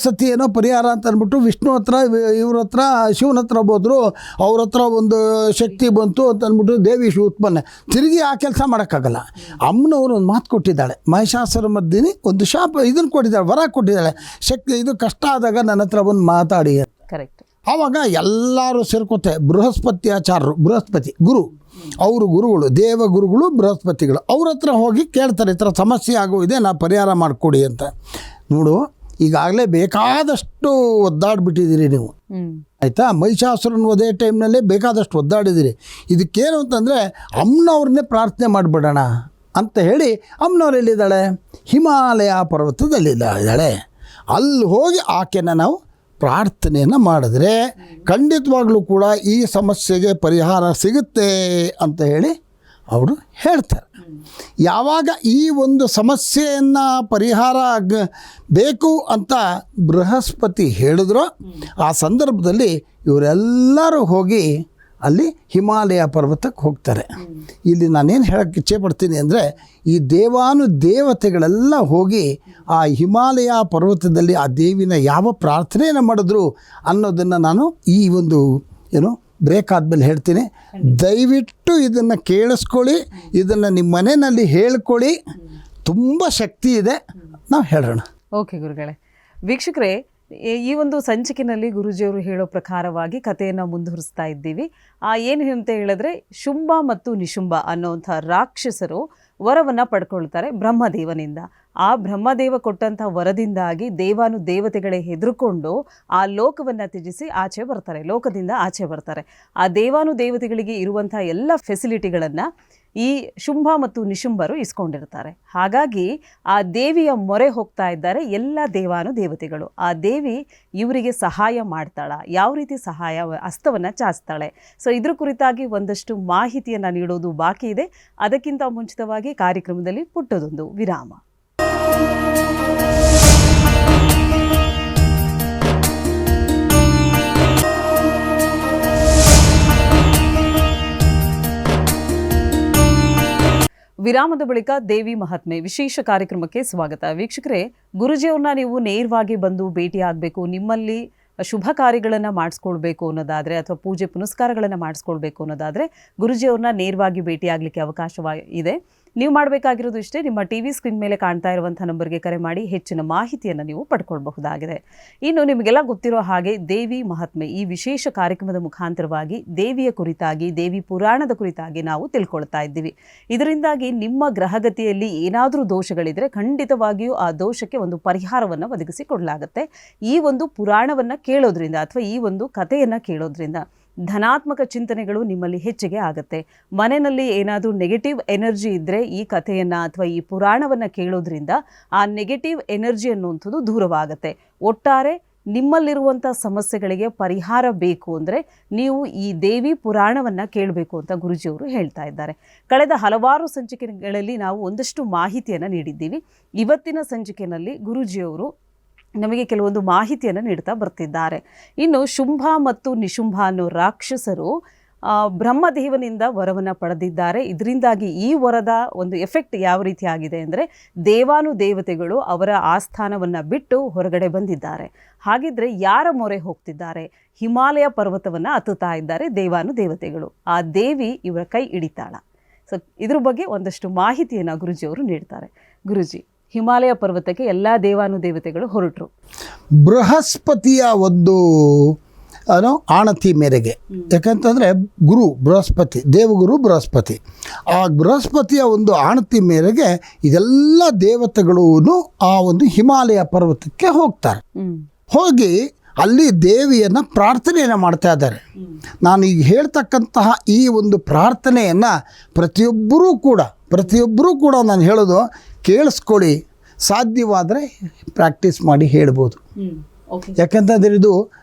Speaker 2: ಸತಿ ಏನೋ ಪರಿಹಾರ ಅಂತ ಅಂದ್ಬಿಟ್ಟು ವಿಷ್ಣು ಹತ್ರ, ಇವ್ರ ಹತ್ರ, ಶಿವನ ಹತ್ರ ಹೋದ್ರು. ಅವ್ರ ಹತ್ರ ಒಂದು ಶಕ್ತಿ ಬಂತು ಅಂತ ಅಂದ್ಬಿಟ್ಟು ದೇವಿ ಉತ್ಪನ್ನ. ತಿರುಗಿ ಆ ಕೆಲಸ ಮಾಡೋಕ್ಕಾಗಲ್ಲ. ಅಮ್ಮನವರು ಒಂದು ಮಾತು ಕೊಟ್ಟಿದ್ದಾಳೆ, ಮಹಿಷಾಸುರ ಮರ್ದಿನಿ ಒಂದು ಇದನ್ನು ಕೊಟ್ಟಿದ್ದಾಳೆ, ವರ ಕೊಟ್ಟಿದ್ದಾಳೆ, ಶಕ್ತಿ. ಇದು ಕಷ್ಟ ಆದಾಗ ನನ್ನ ಹತ್ರ ಬಂದು ಮಾತಾಡಿ.
Speaker 1: ಕರೆಕ್ಟ್.
Speaker 2: ಆವಾಗ ಎಲ್ಲರೂ ಸೇರ್ಕೋತೆ. ಬೃಹಸ್ಪತಿ ಗುರು, ಅವರು ಗುರುಗಳು, ದೇವಗುರುಗಳು, ಬೃಹಸ್ಪತಿಗಳು. ಅವ್ರ ಹತ್ರ ಹೋಗಿ ಕೇಳ್ತಾರೆ, ಈ ಥರ ಸಮಸ್ಯೆ ಆಗೋಗಿದೆ, ನಾ ಪರಿಹಾರ ಮಾಡಿಕೊಡಿ ಅಂತ. ನೋಡು, ಈಗಾಗಲೇ ಬೇಕಾದಷ್ಟು ಒದ್ದಾಡಿಬಿಟ್ಟಿದ್ದೀರಿ ನೀವು, ಆಯಿತಾ? ಮಹಿಷಾಸುರನ ವಧೆ ಟೈಮ್ನಲ್ಲೇ ಬೇಕಾದಷ್ಟು ಒದ್ದಾಡಿದ್ದೀರಿ. ಇದಕ್ಕೇನು ಅಂತಂದರೆ, ಅಮ್ಮನವ್ರನ್ನೇ ಪ್ರಾರ್ಥನೆ ಮಾಡಿಬಿಡೋಣ ಅಂತ ಹೇಳಿ, ಅಮ್ಮನವ್ರು ಎಲ್ಲಿದ್ದಾಳೆ? ಹಿಮಾಲಯ ಪರ್ವತದಲ್ಲಿದ್ದಾಳೆ. ಅಲ್ಲಿ ಹೋಗಿ ಆಕೆನ ನಾವು ಪ್ರಾರ್ಥನೆಯನ್ನು ಮಾಡಿದ್ರೆ ಖಂಡಿತವಾಗ್ಲೂ ಕೂಡ ಈ ಸಮಸ್ಯೆಗೆ ಪರಿಹಾರ ಸಿಗುತ್ತೆ ಅಂತ ಹೇಳಿ ಅವರು ಹೇಳ್ತಾರೆ. ಯಾವಾಗ ಈ ಒಂದು ಸಮಸ್ಯೆಯನ್ನು ಪರಿಹಾರ ಬೇಕು ಅಂತ ಬೃಹಸ್ಪತಿ ಹೇಳಿದ್ರೋ, ಆ ಸಂದರ್ಭದಲ್ಲಿ ಇವರೆಲ್ಲರೂ ಹೋಗಿ ಅಲ್ಲಿ ಹಿಮಾಲಯ ಪರ್ವತಕ್ಕೆ ಹೋಗ್ತಾರೆ. ಇಲ್ಲಿ ನಾನೇನು ಹೇಳೋಕ್ಕೆ ಇಚ್ಛೆ ಪಡ್ತೀನಿ ಅಂದರೆ, ಈ ದೇವತೆಗಳೆಲ್ಲ ಹೋಗಿ ಆ ಹಿಮಾಲಯ ಪರ್ವತದಲ್ಲಿ ಆ ದೇವಿನ ಯಾವ ಪ್ರಾರ್ಥನೆಯನ್ನು ಮಾಡಿದ್ರು ಅನ್ನೋದನ್ನು ನಾನು ಈ ಒಂದು ಬ್ರೇಕ್ ಆದಮೇಲೆ ಹೇಳ್ತೀನಿ. ದಯವಿಟ್ಟು ಇದನ್ನು ಕೇಳಿಸ್ಕೊಳ್ಳಿ, ಇದನ್ನು ನಿಮ್ಮ ಮನೆಯಲ್ಲಿ ಹೇಳ್ಕೊಳ್ಳಿ. ತುಂಬ ಶಕ್ತಿ ಇದೆ, ನಾವು ಹೇಳೋಣ.
Speaker 1: ಓಕೆ ಗುರುಗಳೇ. ವೀಕ್ಷಕರೇ, ಈ ಒಂದು ಸಂಚಿಕೆಯಲ್ಲಿ ಗುರೂಜಿಯವರು ಹೇಳೋ ಪ್ರಕಾರವಾಗಿ ಕಥೆಯನ್ನು ಮುಂದುವರಿಸ್ತಾ ಇದ್ದೀವಿ. ಏನು ಅಂತ ಹೇಳಿದ್ರೆ, ಶುಂಭ ಮತ್ತು ನಿಶುಂಭ ಅನ್ನೋಂಥ ರಾಕ್ಷಸರು ವರವನ್ನು ಪಡ್ಕೊಳ್ತಾರೆ ಬ್ರಹ್ಮದೇವನಿಂದ. ಆ ಬ್ರಹ್ಮದೇವ ಕೊಟ್ಟಂಥ ವರದಿಂದಾಗಿ ದೇವತೆಗಳೇ ಹೆದರ್ಕೊಂಡು ಆ ಲೋಕವನ್ನು ತ್ಯಜಿಸಿ ಲೋಕದಿಂದ ಆಚೆ ಬರ್ತಾರೆ. ಆ ದೇವತೆಗಳಿಗೆ ಇರುವಂಥ ಎಲ್ಲ ಫೆಸಿಲಿಟಿಗಳನ್ನು ಈ ಶುಂಭ ಮತ್ತು ನಿಶುಂಭರು ಇಸ್ಕೊಂಡಿರ್ತಾರೆ. ಹಾಗಾಗಿ ಆ ದೇವಿಯ ಮೊರೆ ಹೋಗ್ತಾ ಇದ್ದಾರೆ ಎಲ್ಲ ದೇವತೆಗಳು. ಆ ದೇವಿ ಇವರಿಗೆ ಸಹಾಯ ಮಾಡ್ತಾಳ, ಯಾವ ರೀತಿ ಹಸ್ತವನ್ನು ಚಾಚ್ತಾಳೆ. ಸೊ ಇದ್ರ ಕುರಿತಾಗಿ ಒಂದಷ್ಟು ಮಾಹಿತಿಯನ್ನು ನೀಡೋದು ಬಾಕಿ ಇದೆ. ಅದಕ್ಕಿಂತ ಮುಂಚಿತವಾಗಿ ಕಾರ್ಯಕ್ರಮದಲ್ಲಿ ಪುಟ್ಟದೊಂದು ವಿರಾಮ. ವಿರಾಮದ ಬಳಿಕ ದೇವಿ ಮಹಾತ್ಮೆ ವಿಶೇಷ ಕಾರ್ಯಕ್ರಮಕ್ಕೆ ಸ್ವಾಗತ. ವೀಕ್ಷಕರೇ, ಗುರುಜಿಯವ್ರನ್ನ ನೀವು ನೇರವಾಗಿ ಬಂದು ಭೇಟಿ ಆಗಬೇಕು, ನಿಮ್ಮಲ್ಲಿ ಶುಭ ಕಾರ್ಯಗಳನ್ನು ಮಾಡಿಸ್ಕೊಳ್ಬೇಕು ಅನ್ನೋದಾದರೆ ಅಥವಾ ಪೂಜೆ ಪುನಸ್ಕಾರಗಳನ್ನು ಮಾಡಿಸ್ಕೊಳ್ಬೇಕು ಅನ್ನೋದಾದರೆ ಗುರುಜಿಯವ್ರನ್ನ ನೇರವಾಗಿ ಭೇಟಿ ಆಗಲಿಕ್ಕೆ ಅವಕಾಶವಿದೆ. ನೀವು ಮಾಡಬೇಕಾಗಿರೋದು ಇಷ್ಟೇ, ನಿಮ್ಮ ಟಿವಿ ಸ್ಕ್ರೀನ್ ಮೇಲೆ ಕಾಣ್ತಾ ಇರುವಂಥ ನಂಬರ್ಗೆ ಕರೆ ಮಾಡಿ ಹೆಚ್ಚಿನ ಮಾಹಿತಿಯನ್ನು ನೀವು ಪಡ್ಕೊಳ್ಬಹುದಾಗಿದೆ. ಇನ್ನು ನಿಮಗೆಲ್ಲ ಗೊತ್ತಿರೋ ಹಾಗೆ ದೇವಿ ಮಹಾತ್ಮೆ ಈ ವಿಶೇಷ ಕಾರ್ಯಕ್ರಮದ ಮುಖಾಂತರವಾಗಿ ದೇವಿಯ ಕುರಿತಾಗಿ, ದೇವಿ ಪುರಾಣದ ಕುರಿತಾಗಿ ನಾವು ತಿಳ್ಕೊಳ್ತಾ ಇದ್ದೀವಿ. ಇದರಿಂದಾಗಿ ನಿಮ್ಮ ಗ್ರಹಗತಿಯಲ್ಲಿ ಏನಾದರೂ ದೋಷಗಳಿದ್ರೆ ಖಂಡಿತವಾಗಿಯೂ ಆ ದೋಷಕ್ಕೆ ಒಂದು ಪರಿಹಾರವನ್ನು ಒದಗಿಸಿಕೊಡಲಾಗುತ್ತೆ. ಈ ಒಂದು ಪುರಾಣವನ್ನು ಕೇಳೋದ್ರಿಂದ ಅಥವಾ ಈ ಒಂದು ಕಥೆಯನ್ನು ಕೇಳೋದ್ರಿಂದ ಧನಾತ್ಮಕ ಚಿಂತನೆಗಳು ನಿಮ್ಮಲ್ಲಿ ಹೆಚ್ಚಿಗೆ ಆಗುತ್ತೆ. ಮನೆಯಲ್ಲಿ ಏನಾದರೂ ನೆಗೆಟಿವ್ ಎನರ್ಜಿ ಇದ್ದರೆ ಈ ಕಥೆಯನ್ನು ಅಥವಾ ಈ ಪುರಾಣವನ್ನು ಕೇಳೋದ್ರಿಂದ ಆ ನೆಗೆಟಿವ್ ಎನರ್ಜಿ ಅನ್ನುವಂಥದ್ದು ದೂರವಾಗುತ್ತೆ. ಒಟ್ಟಾರೆ ನಿಮ್ಮಲ್ಲಿರುವಂಥ ಸಮಸ್ಯೆಗಳಿಗೆ ಪರಿಹಾರ ಬೇಕು ಅಂದರೆ ನೀವು ಈ ದೇವಿ ಪುರಾಣವನ್ನು ಕೇಳಬೇಕು ಅಂತ ಗುರುಜಿಯವರು ಹೇಳ್ತಾ ಇದ್ದಾರೆ. ಕಳೆದ ಹಲವಾರು ಸಂಚಿಕೆಗಳಲ್ಲಿ ನಾವು ಒಂದಷ್ಟು ಮಾಹಿತಿಯನ್ನು ನೀಡಿದ್ದೀವಿ. ಇವತ್ತಿನ ಸಂಚಿಕೆಯಲ್ಲಿ ಗುರುಜಿಯವರು ನಮಗೆ ಕೆಲವೊಂದು ಮಾಹಿತಿಯನ್ನು ನೀಡ್ತಾ ಬರ್ತಿದ್ದಾರೆ. ಇನ್ನು ಶುಂಭ ಮತ್ತು ನಿಶುಂಭ ಅನ್ನೋ ರಾಕ್ಷಸರು ಬ್ರಹ್ಮದೇವನಿಂದ ವರವನ್ನು ಪಡೆದಿದ್ದಾರೆ. ಇದರಿಂದಾಗಿ ಈ ವರದ ಒಂದು ಎಫೆಕ್ಟ್ ಯಾವ ರೀತಿ ಆಗಿದೆ ಅಂದರೆ ದೇವಾನುದೇವತೆಗಳು ಅವರ ಆಸ್ಥಾನವನ್ನು ಬಿಟ್ಟು ಹೊರಗಡೆ ಬಂದಿದ್ದಾರೆ. ಹಾಗಿದ್ರೆ ಯಾರ ಮೊರೆ ಹೋಗ್ತಿದ್ದಾರೆ? ಹಿಮಾಲಯ ಪರ್ವತವನ್ನು ಹತ್ತುತ್ತಾ ಇದ್ದಾರೆ ದೇವಾನುದೇವತೆಗಳು. ಆ ದೇವಿ ಇವರ ಕೈ ಹಿಡಿತಾಳ. ಸೊ ಇದ್ರ ಬಗ್ಗೆ ಒಂದಷ್ಟು ಮಾಹಿತಿಯನ್ನು ಗುರುಜಿಯವರು ನೀಡ್ತಾರೆ. ಗುರುಜಿ, ಹಿಮಾಲಯ ಪರ್ವತಕ್ಕೆ ಎಲ್ಲ ದೇವಾನುದೇವತೆಗಳು ಹೊರಟರು.
Speaker 2: ಬೃಹಸ್ಪತಿಯ ಒಂದು ಆಣತಿ ಮೇರೆಗೆ, ಯಾಕಂತಂದರೆ ಬೃಹಸ್ಪತಿ ದೇವಗುರು ಬೃಹಸ್ಪತಿ, ಆ ಬೃಹಸ್ಪತಿಯ ಒಂದು ಆಣತಿ ಮೇರೆಗೆ ಇದೆಲ್ಲ ದೇವತೆಗಳೂ ಆ ಒಂದು ಹಿಮಾಲಯ ಪರ್ವತಕ್ಕೆ ಹೋಗ್ತಾರೆ. ಹೋಗಿ ಅಲ್ಲಿ ದೇವಿಯನ್ನು ಪ್ರಾರ್ಥನೆಯನ್ನು ಮಾಡ್ತಾ ಇದ್ದಾರೆ. ನಾನು ಈಗ ಹೇಳ್ತಕ್ಕಂತಹ ಈ ಒಂದು ಪ್ರಾರ್ಥನೆಯನ್ನು ಪ್ರತಿಯೊಬ್ಬರೂ ಕೂಡ ನಾನು ಹೇಳೋದು ಕೇಳಿಸ್ಕೊಳ್ಳಿ, ಸಾಧ್ಯವಾದರೆ ಪ್ರಾಕ್ಟೀಸ್ ಮಾಡಿ ಹೇಳ್ಬೋದು. ಯಾಕಂತಂದರೆ ಇದು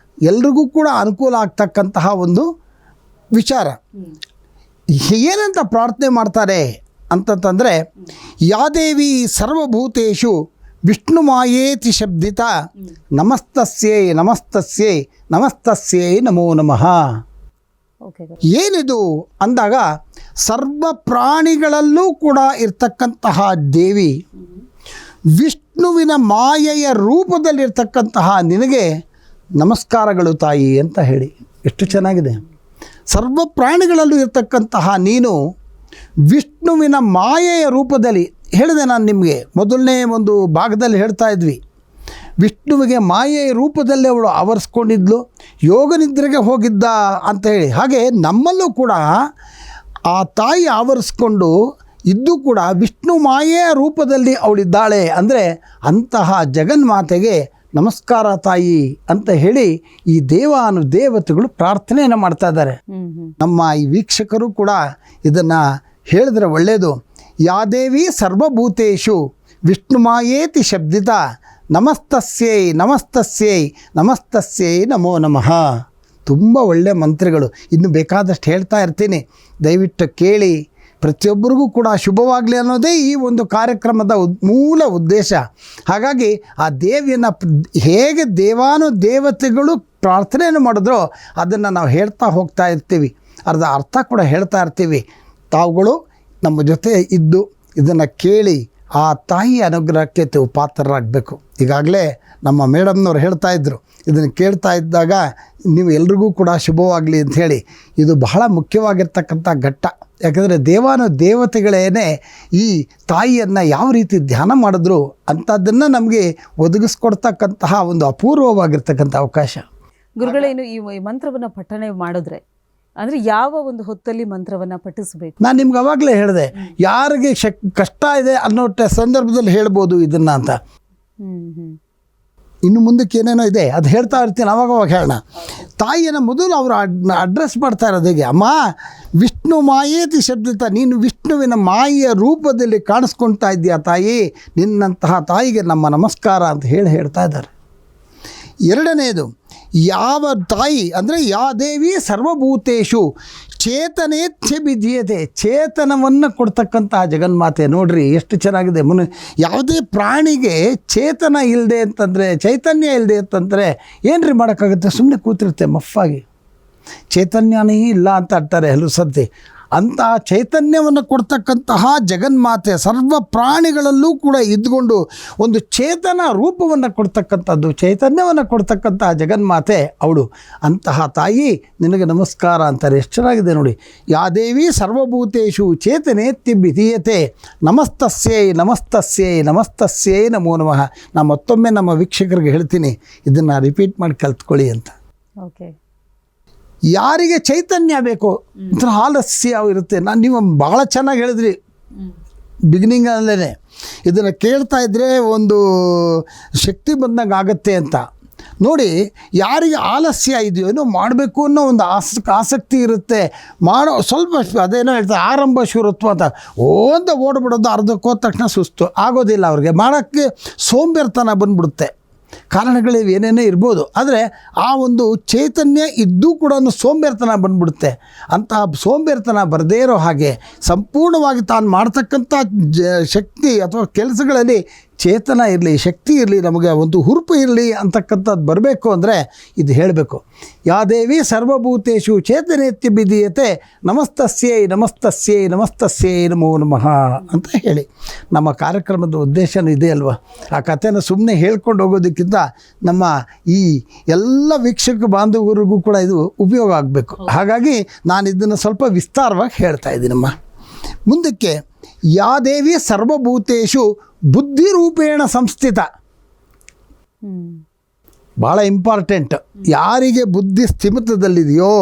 Speaker 2: ಎಲ್ರಿಗೂ ಕೂಡ ಅನುಕೂಲ ಆಗ್ತಕ್ಕಂತಹ ಒಂದು ವಿಚಾರ. ಏನಂತ ಪ್ರಾರ್ಥನೆ ಮಾಡ್ತಾರೆ ಅಂತಂತಂದರೆ, ಯಾದೇವಿ ಸರ್ವಭೂತೇಷು ವಿಷ್ಣು ಮಾಯೇತಿ ಶಬ್ದಿತ ನಮಸ್ತಸ್ಯೈ ನಮಸ್ತಸ್ಯೈ ನಮಸ್ತಸ್ಯೈ ನಮೋ ನಮಃ. ಏನಿದು ಅಂದಾಗ, ಸರ್ವ ಪ್ರಾಣಿಗಳಲ್ಲೂ ಕೂಡ ಇರ್ತಕ್ಕಂತಹ ದೇವಿ, ವಿಷ್ಣುವಿನ ಮಾಯೆಯ ರೂಪದಲ್ಲಿರ್ತಕ್ಕಂತಹ ನಿನಗೆ ನಮಸ್ಕಾರಗಳು ತಾಯಿ ಅಂತ ಹೇಳಿ. ಎಷ್ಟು ಚೆನ್ನಾಗಿದೆ. ಸರ್ವ ಪ್ರಾಣಿಗಳಲ್ಲೂ ಇರ್ತಕ್ಕಂತಹ ನೀನು ವಿಷ್ಣುವಿನ ಮಾಯೆಯ ರೂಪದಲ್ಲಿ, ಹೇಳಿದೆ ನಾನು ನಿಮಗೆ ಮೊದಲನೇ ಒಂದು ಭಾಗದಲ್ಲಿ ಹೇಳ್ತಾ ಇದ್ವಿ, ವಿಷ್ಣುವಿಗೆ ಮಾಯೆಯ ರೂಪದಲ್ಲಿ ಅವಳು ಆವರಿಸ್ಕೊಂಡಿದ್ಲು, ಯೋಗ ನಿದ್ರೆಗೆ ಹೋಗಿದ್ದ ಅಂತ ಹೇಳಿ. ಹಾಗೆ ನಮ್ಮಲ್ಲೂ ಕೂಡ ಆ ತಾಯಿ ಆವರಿಸ್ಕೊಂಡು ಇದ್ದು ಕೂಡ ವಿಷ್ಣು ಮಾಯೆಯ ರೂಪದಲ್ಲಿ ಅವಳಿದ್ದಾಳೆ. ಅಂದರೆ ಅಂತಹ ಜಗನ್ಮಾತೆಗೆ ನಮಸ್ಕಾರ ತಾಯಿ ಅಂತ ಹೇಳಿ ಈ ದೇವತೆಗಳು ಪ್ರಾರ್ಥನೆಯನ್ನು ಮಾಡ್ತಾ ಇದ್ದಾರೆ. ನಮ್ಮ ಈ ವೀಕ್ಷಕರು ಕೂಡ ಇದನ್ನು ಹೇಳಿದ್ರೆ ಒಳ್ಳೆಯದು. ಯಾದೇವಿ ಸರ್ವಭೂತೇಷು ವಿಷ್ಣು ಮಾಯೇತಿ ಶಬ್ದಿತ ನಮಸ್ತಸ್ಯೈ ನಮಸ್ತಸ್ಯೈ ನಮಸ್ತಸ್ಯೈ ನಮೋ ನಮಃ. ತುಂಬ ಒಳ್ಳೆಯ ಮಂತ್ರಗಳು, ಇನ್ನು ಬೇಕಾದಷ್ಟು ಹೇಳ್ತಾ ಇರ್ತೀನಿ, ದಯವಿಟ್ಟು ಕೇಳಿ. ಪ್ರತಿಯೊಬ್ಬರಿಗೂ ಕೂಡ ಶುಭವಾಗಲಿ ಅನ್ನೋದೇ ಈ ಒಂದು ಕಾರ್ಯಕ್ರಮದ ಮೂಲ ಉದ್ದೇಶ. ಹಾಗಾಗಿ ಆ ದೇವಿಯನ್ನು ಹೇಗೆ ದೇವಾನುದೇವತೆಗಳು ಪ್ರಾರ್ಥನೆಯನ್ನು ಮಾಡಿದ್ರೋ ಅದನ್ನು ನಾವು ಹೇಳ್ತಾ ಹೋಗ್ತಾ ಇರ್ತೀವಿ, ಅರ್ಥ ಕೂಡ ಹೇಳ್ತಾ ಇರ್ತೀವಿ. ತಾವುಗಳು ನಮ್ಮ ಜೊತೆ ಇದ್ದು ಇದನ್ನು ಕೇಳಿ ಆ ತಾಯಿಯ ಅನುಗ್ರಹಕ್ಕೆ ಪಾತ್ರರಾಗಬೇಕು. ಈಗಾಗಲೇ ನಮ್ಮ ಮೇಡಮ್ನವ್ರು ಹೇಳ್ತಾ ಇದ್ದರು, ಇದನ್ನು ಕೇಳ್ತಾ ಇದ್ದಾಗ ನೀವು ಎಲ್ರಿಗೂ ಕೂಡ ಶುಭವಾಗಲಿ ಅಂಥೇಳಿ. ಇದು ಬಹಳ ಮುಖ್ಯವಾಗಿರ್ತಕ್ಕಂಥ ಘಟ್ಟ. ಯಾಕಂದರೆ ದೇವತೆಗಳೇನೆ ಈ ತಾಯಿಯನ್ನು ಯಾವ ರೀತಿ ಧ್ಯಾನ ಮಾಡಿದ್ರು ಅಂಥದ್ದನ್ನು ನಮಗೆ ಒದಗಿಸ್ಕೊಡ್ತಕ್ಕಂತಹ ಒಂದು ಅಪೂರ್ವವಾಗಿರ್ತಕ್ಕಂಥ ಅವಕಾಶ.
Speaker 1: ಗುರುಗಳೇನು ಈ ಮಂತ್ರವನ್ನು ಪಠಣೆ ಮಾಡಿದ್ರೆ ಅಂದರೆ ಯಾವ ಒಂದು ಹೊತ್ತಲ್ಲಿ ಮಂತ್ರವನ್ನು ಪಠಿಸಬೇಕು?
Speaker 2: ನಾನು ನಿಮ್ಗೆ ಅವಾಗಲೇ ಹೇಳಿದೆ, ಯಾರಿಗೆ ಕಷ್ಟ ಇದೆ ಅನ್ನೋ ಸಂದರ್ಭದಲ್ಲಿ ಹೇಳ್ಬೋದು ಇದನ್ನು ಅಂತ. ಇನ್ನು ಮುಂದಕ್ಕೆ ಏನೇನೋ ಇದೆ ಅದು ಹೇಳ್ತಾ ಇರ್ತೀನಿ, ಅವಾಗವಾಗ ಹೇಳೋಣ. ತಾಯಿಯನ್ನು ಮೊದಲು ಅವರು ಅಡ್ರೆಸ್ ಮಾಡ್ತಾ ಇರೋದು ಹೇಗೆ, ಅಮ್ಮ ವಿಷ್ಣು ಮಾಯೇತಿ ಶಬ್ದಿತ, ನೀನು ವಿಷ್ಣುವಿನ ಮಾಯೆಯ ರೂಪದಲ್ಲಿ ಕಾಣಿಸ್ಕೊಳ್ತಾ ಇದ್ದೀಯ ತಾಯಿ, ನಿನ್ನಂತಹ ತಾಯಿಗೆ ನಮ್ಮ ನಮಸ್ಕಾರ ಅಂತ ಹೇಳ್ತಾ ಇದ್ದಾರೆ. ಎರಡನೆಯದು, ಯಾವ ತಾಯಿ ಅಂದರೆ ಯಾ ದೇವಿ ಸರ್ವಭೂತೇಷು ಚೇತನೇಚ್ಛೆ ಬಿದ್ಯತೆ, ಚೇತನವನ್ನು ಕೊಡ್ತಕ್ಕಂತಹ ಜಗನ್ಮಾತೆ. ನೋಡ್ರಿ ಎಷ್ಟು ಚೆನ್ನಾಗಿದೆ. ಯಾವುದೇ ಪ್ರಾಣಿಗೆ ಚೇತನ ಇಲ್ಲದೆ ಅಂತಂದರೆ, ಚೈತನ್ಯ ಇಲ್ಲದೆ ಅಂತಂದರೆ ಏನ್ರಿ ಮಾಡೋಕ್ಕಾಗುತ್ತೆ? ಸುಮ್ಮನೆ ಕೂತಿರುತ್ತೆ ಮಫ್ಫಾಗಿ. ಚೈತನ್ಯನೇ ಇಲ್ಲ ಅಂತ ಅಂತಾರೆ ಹಲವು ಸರ್ತಿ. ಅಂತಹ ಚೈತನ್ಯವನ್ನು ಕೊಡ್ತಕ್ಕಂತಹ ಜಗನ್ಮಾತೆ ಸರ್ವ ಪ್ರಾಣಿಗಳಲ್ಲೂ ಕೂಡ ಇದ್ದುಕೊಂಡು ಒಂದು ಚೇತನ ರೂಪವನ್ನು ಕೊಡ್ತಕ್ಕಂಥದ್ದು, ಚೈತನ್ಯವನ್ನು ಕೊಡ್ತಕ್ಕಂತಹ ಜಗನ್ಮಾತೆ ಅವಳು. ಅಂತಹ ತಾಯಿ ನಿನಗೆ ನಮಸ್ಕಾರ ಅಂತಾರೆ. ಎಷ್ಟು ಚೆನ್ನಾಗಿದೆ ನೋಡಿ. ಯಾ ದೇವಿ ಸರ್ವಭೂತೇಷು ಚೇತನೇತ್ಯ ವಿಧೀಯತೆ ನಮಸ್ತಸ್ಯೈ ನಮಸ್ತಸ್ಯೈ ನಮಸ್ತಸ್ಯೈ ನಮೋ ನಮಃ. ನಾನು ಮತ್ತೊಮ್ಮೆ ನಮ್ಮ ವೀಕ್ಷಕರಿಗೆ ಹೇಳ್ತೀನಿ, ಇದನ್ನು ರಿಪೀಟ್ ಮಾಡಿ ಕಲ್ತ್ಕೊಳ್ಳಿ ಅಂತ.
Speaker 1: ಓಕೆ.
Speaker 2: ಯಾರಿಗೆ ಚೈತನ್ಯ ಬೇಕು ಒಂಥರ ಆಲಸ್ಯ ಇರುತ್ತೆ. ನೀವು ಭಾಳ ಚೆನ್ನಾಗಿ ಹೇಳಿದ್ರಿ ಬಿಗಿನಿಂಗಲ್ಲೇ. ಇದನ್ನು ಕೇಳ್ತಾ ಇದ್ದರೆ ಒಂದು ಶಕ್ತಿ ಬಂದಂಗೆ ಆಗುತ್ತೆ ಅಂತ. ನೋಡಿ, ಯಾರಿಗೆ ಆಲಸ್ಯ ಇದೆಯೋ ಏನೋ ಮಾಡಬೇಕು ಅನ್ನೋ ಒಂದು ಆಸಕ್ತಿ ಇರುತ್ತೆ, ಮಾಡೋ ಸ್ವಲ್ಪ ಅದೇನೋ ಹೇಳ್ತಾರೆ ಆರಂಭ ಶೂರತ್ವ ಅಂತ, ಅಂತ ಓಡ್ಬಿಡೋದು, ಅರ್ಧಕ್ಕೆ ಹೋದ ತಕ್ಷಣ ಸುಸ್ತು ಆಗೋದಿಲ್ಲ ಅವ್ರಿಗೆ, ಮಾಡೋಕ್ಕೆ ಸೋಂಬೇರ್ತನ ಬಂದ್ಬಿಡುತ್ತೆ. ಕಾರಣಗಳಿವೆ, ಏನೇನೇ ಇರ್ಬೋದು, ಆದರೆ ಆ ಒಂದು ಚೈತನ್ಯ ಇದ್ದೂ ಕೂಡ ಸೋಂಬೇರ್ತನ ಬಂದ್ಬಿಡುತ್ತೆ. ಅಂತಹ ಸೋಂಬೇರ್ತನ ಬರದೇ ಇರೋ ಹಾಗೆ ಸಂಪೂರ್ಣವಾಗಿ ತಾನು ಮಾಡ್ತಕ್ಕಂಥ ಶಕ್ತಿ ಅಥವಾ ಕೆಲಸಗಳಲ್ಲಿ ಚೇತನ ಇರಲಿ, ಶಕ್ತಿ ಇರಲಿ, ನಮಗೆ ಒಂದು ಹುರುಪು ಇರಲಿ ಅಂತಕ್ಕಂಥದ್ದು ಬರಬೇಕು ಅಂದರೆ ಇದು ಹೇಳಬೇಕು. ಯಾ ದೇವಿ ಸರ್ವಭೂತೇಷು ಚೇತನೇತ್ಯ ವಿಧೀಯತೆ ನಮಸ್ತಸ್ಯೈ ನಮಸ್ತಸ್ಯೈ ನಮಸ್ತಸ್ಯೈ ನಮೋ ನಮಃ ಅಂತ ಹೇಳಿ. ನಮ್ಮ ಕಾರ್ಯಕ್ರಮದ ಉದ್ದೇಶನೂ ಇದೆ ಅಲ್ವಾ. ಆ ಕಥೆನ ಸುಮ್ಮನೆ ಹೇಳ್ಕೊಂಡು ಹೋಗೋದಕ್ಕಿಂತ ನಮ್ಮ ಈ ಎಲ್ಲ ವೀಕ್ಷಕ ಬಾಂಧವರಿಗೂ ಕೂಡ ಇದು ಉಪಯೋಗ ಆಗಬೇಕು. ಹಾಗಾಗಿ ನಾನು ಇದನ್ನು ಸ್ವಲ್ಪ ವಿಸ್ತಾರವಾಗಿ ಹೇಳ್ತಾ ಇದ್ದೀನಮ್ಮ. ಮುಂದಕ್ಕೆ ಯಾ ದೇವಿ ಸರ್ವಭೂತೇಷು ಬುದ್ಧಿರೂಪೇಣ ಸಂಸ್ಥಿತ. ಭಾಳ ಇಂಪಾರ್ಟೆಂಟ್. ಯಾರಿಗೆ ಬುದ್ಧಿ ಸ್ಥಿಮಿತದಲ್ಲಿದೆಯೋ,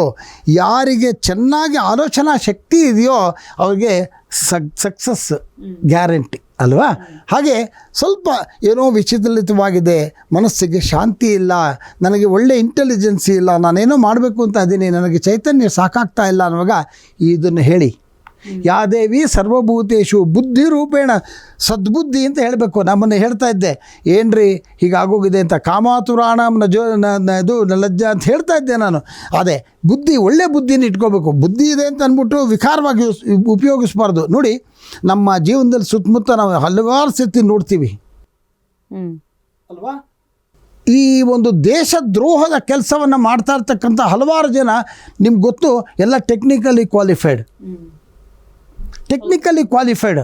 Speaker 2: ಯಾರಿಗೆ ಚೆನ್ನಾಗಿ ಆಲೋಚನಾ ಶಕ್ತಿ ಇದೆಯೋ ಅವ್ರಿಗೆ ಸಕ್ಸಸ್ ಗ್ಯಾರಂಟಿ ಅಲ್ವಾ. ಹಾಗೆ ಸ್ವಲ್ಪ ಏನೋ ವಿಚಲಿತವಾಗಿದೆ, ಮನಸ್ಸಿಗೆ ಶಾಂತಿ ಇಲ್ಲ, ನನಗೆ ಒಳ್ಳೆ ಇಂಟೆಲಿಜೆನ್ಸಿ ಇಲ್ಲ, ನಾನೇನೋ ಮಾಡಬೇಕು ಅಂತ ಇದ್ದೀನಿ, ನನಗೆ ಚೈತನ್ಯ ಸಾಕಾಗ್ತಾ ಇಲ್ಲ ಅನ್ನುವಾಗ ಇದನ್ನು ಹೇಳಿ. ಯಾ ದೇವಿ ಸರ್ವಭೂತೇಷು ಬುದ್ಧಿರೂಪೇಣ, ಸದ್ಬುದ್ಧಿ ಅಂತ ಹೇಳಬೇಕು. ನಮ್ಮನ್ನು ಹೇಳ್ತಾ ಇದ್ದೆ ಏನ್ರಿ ಹೀಗಾಗೋಗಿದೆ ಅಂತ, ಕಾಮಾತುರಾಣಂ ಇದು ಲಜ್ಜಾ ಅಂತ ಹೇಳ್ತಾ ಇದ್ದೆ ನಾನು. ಅದೇ ಬುದ್ಧಿ, ಒಳ್ಳೆ ಬುದ್ಧಿನ ಇಟ್ಕೋಬೇಕು. ಬುದ್ಧಿ ಇದೆ ಅಂತ ಅಂದ್ಬಿಟ್ಟು ವಿಕಾರವಾಗಿ ಉಪಯೋಗಿಸ್ಬಾರ್ದು. ನೋಡಿ, ನಮ್ಮ ಜೀವನದಲ್ಲಿ ಸುತ್ತಮುತ್ತ ನಾವು ಹಲವಾರು ಸತಿ ನೋಡ್ತೀವಿ ಅಲ್ವಾ. ಈ ಒಂದು ದೇಶದ್ರೋಹದ ಕೆಲಸವನ್ನು ಮಾಡ್ತಾ ಇರ್ತಕ್ಕಂಥ ಹಲವಾರು ಜನ ನಿಮ್ಗೆ ಗೊತ್ತು, ಎಲ್ಲ ಟೆಕ್ನಿಕಲಿ ಕ್ವಾಲಿಫೈಡ್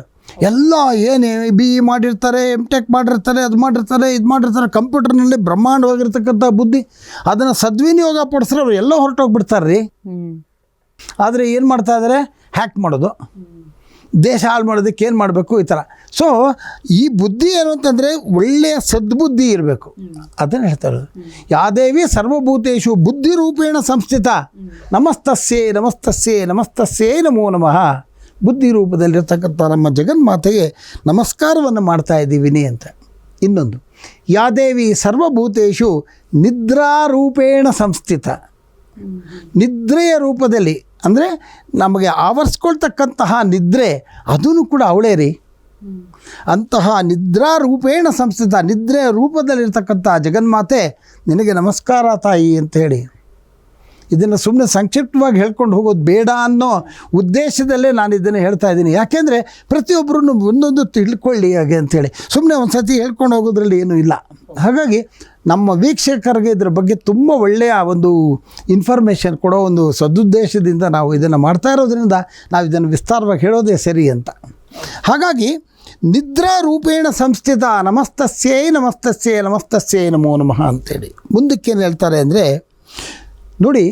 Speaker 2: ಎಲ್ಲ ಏನೇ BE ಮಾಡಿರ್ತಾರೆ, MTech ಮಾಡಿರ್ತಾರೆ, ಅದು ಮಾಡಿರ್ತಾರೆ, ಇದು ಮಾಡಿರ್ತಾರೆ. ಕಂಪ್ಯೂಟರ್ನಲ್ಲಿ ಬ್ರಹ್ಮಾಂಡವಾಗಿರ್ತಕ್ಕಂಥ ಬುದ್ಧಿ, ಅದನ್ನು ಸದ್ವಿನಿಯೋಗ ಪಡಿಸ್ರೆ ಅವ್ರು ಎಲ್ಲ ಹೊರಟೋಗ್ಬಿಡ್ತಾರೆ ರೀ. ಆದರೆ ಏನು ಮಾಡ್ತಾ ಇದ್ದಾರೆ, ಹ್ಯಾಕ್ ಮಾಡೋದು, ದೇಶ ಹಾಳು ಮಾಡೋದಕ್ಕೆ ಏನು ಮಾಡಬೇಕು ಈ ಥರ. ಸೊ ಈ ಬುದ್ಧಿ ಏನು ಅಂತಂದರೆ ಒಳ್ಳೆಯ ಸದ್ಬುದ್ಧಿ ಇರಬೇಕು, ಅದನ್ನು ಹೇಳ್ತಾ ಇರೋದು. ಯಾದೇವಿ ಸರ್ವಭೂತೇಷು ಬುದ್ಧಿರೂಪೇಣ ಸಂಸ್ಥಿತ ನಮಸ್ತಸ್ಯೈ ನಮಸ್ತಸ್ಯೈ ನಮಸ್ತಸ್ಯೈ ನಮೋ ನಮಃ. ಬುದ್ಧಿ ರೂಪದಲ್ಲಿರ್ತಕ್ಕಂಥ ನಮ್ಮ ಜಗನ್ಮಾತೆಗೆ ನಮಸ್ಕಾರವನ್ನು ಮಾಡ್ತಾ ಇದ್ದೀವಿನಿ ಅಂತ. ಇನ್ನೊಂದು, ಯಾದೇವಿ ಸರ್ವಭೂತೇಷು ನಿದ್ರಾರೂಪೇಣ ಸಂಸ್ಥಿತ. ನಿದ್ರೆಯ ರೂಪದಲ್ಲಿ ಅಂದರೆ ನಮಗೆ ಆವರಿಸ್ಕೊಳ್ತಕ್ಕಂತಹ ನಿದ್ರೆ, ಅದೂ ಕೂಡ ಅವಳೇ ರೀ. ಅಂತಹ ನಿದ್ರಾರೂಪೇಣ ಸಂಸ್ಥಿತ, ನಿದ್ರೆಯ ರೂಪದಲ್ಲಿರ್ತಕ್ಕಂಥ ಜಗನ್ಮಾತೆ ನಿನಗೆ ನಮಸ್ಕಾರ ತಾಯಿ ಅಂತ ಹೇಳಿ. ಇದನ್ನು ಸುಮ್ಮನೆ ಸಂಕ್ಷಿಪ್ತವಾಗಿ ಹೇಳ್ಕೊಂಡು ಹೋಗೋದು ಬೇಡ ಅನ್ನೋ ಉದ್ದೇಶದಲ್ಲೇ ನಾನು ಇದನ್ನು ಹೇಳ್ತಾ ಇದ್ದೀನಿ. ಯಾಕೆಂದರೆ ಪ್ರತಿಯೊಬ್ಬರೂ ಒಂದೊಂದು ತಿಳ್ಕೊಳ್ಳಿ ಹಾಗೆ ಅಂಥೇಳಿ ಸುಮ್ಮನೆ ಒಂದು ಸತಿ ಹೇಳ್ಕೊಂಡು ಹೋಗೋದ್ರಲ್ಲಿ ಏನೂ ಇಲ್ಲ. ಹಾಗಾಗಿ ನಮ್ಮ ವೀಕ್ಷಕರಿಗೆ ಇದರ ಬಗ್ಗೆ ತುಂಬ ಒಳ್ಳೆಯ ಒಂದು ಇನ್ಫಾರ್ಮೇಷನ್ ಕೊಡೋ ಒಂದು ಸದುದ್ದೇಶದಿಂದ ನಾವು ಇದನ್ನು ಮಾಡ್ತಾ ಇರೋದ್ರಿಂದ ನಾವು ಇದನ್ನು ವಿಸ್ತಾರವಾಗಿ ಹೇಳೋದೇ ಸರಿ ಅಂತ. ಹಾಗಾಗಿ ನಿದ್ರಾ ರೂಪೇಣ ಸಂಸ್ಥಿತ ನಮಸ್ತಸ್ಯೈ ನಮಸ್ತಸ್ಯೈ ನಮಸ್ತಸ್ಯೈ ನಮೋ ನಮಃ ಅಂತೇಳಿ. ಮುಂದಕ್ಕೇನು ಹೇಳ್ತಾರೆ ಅಂದರೆ ನೋಡಿ,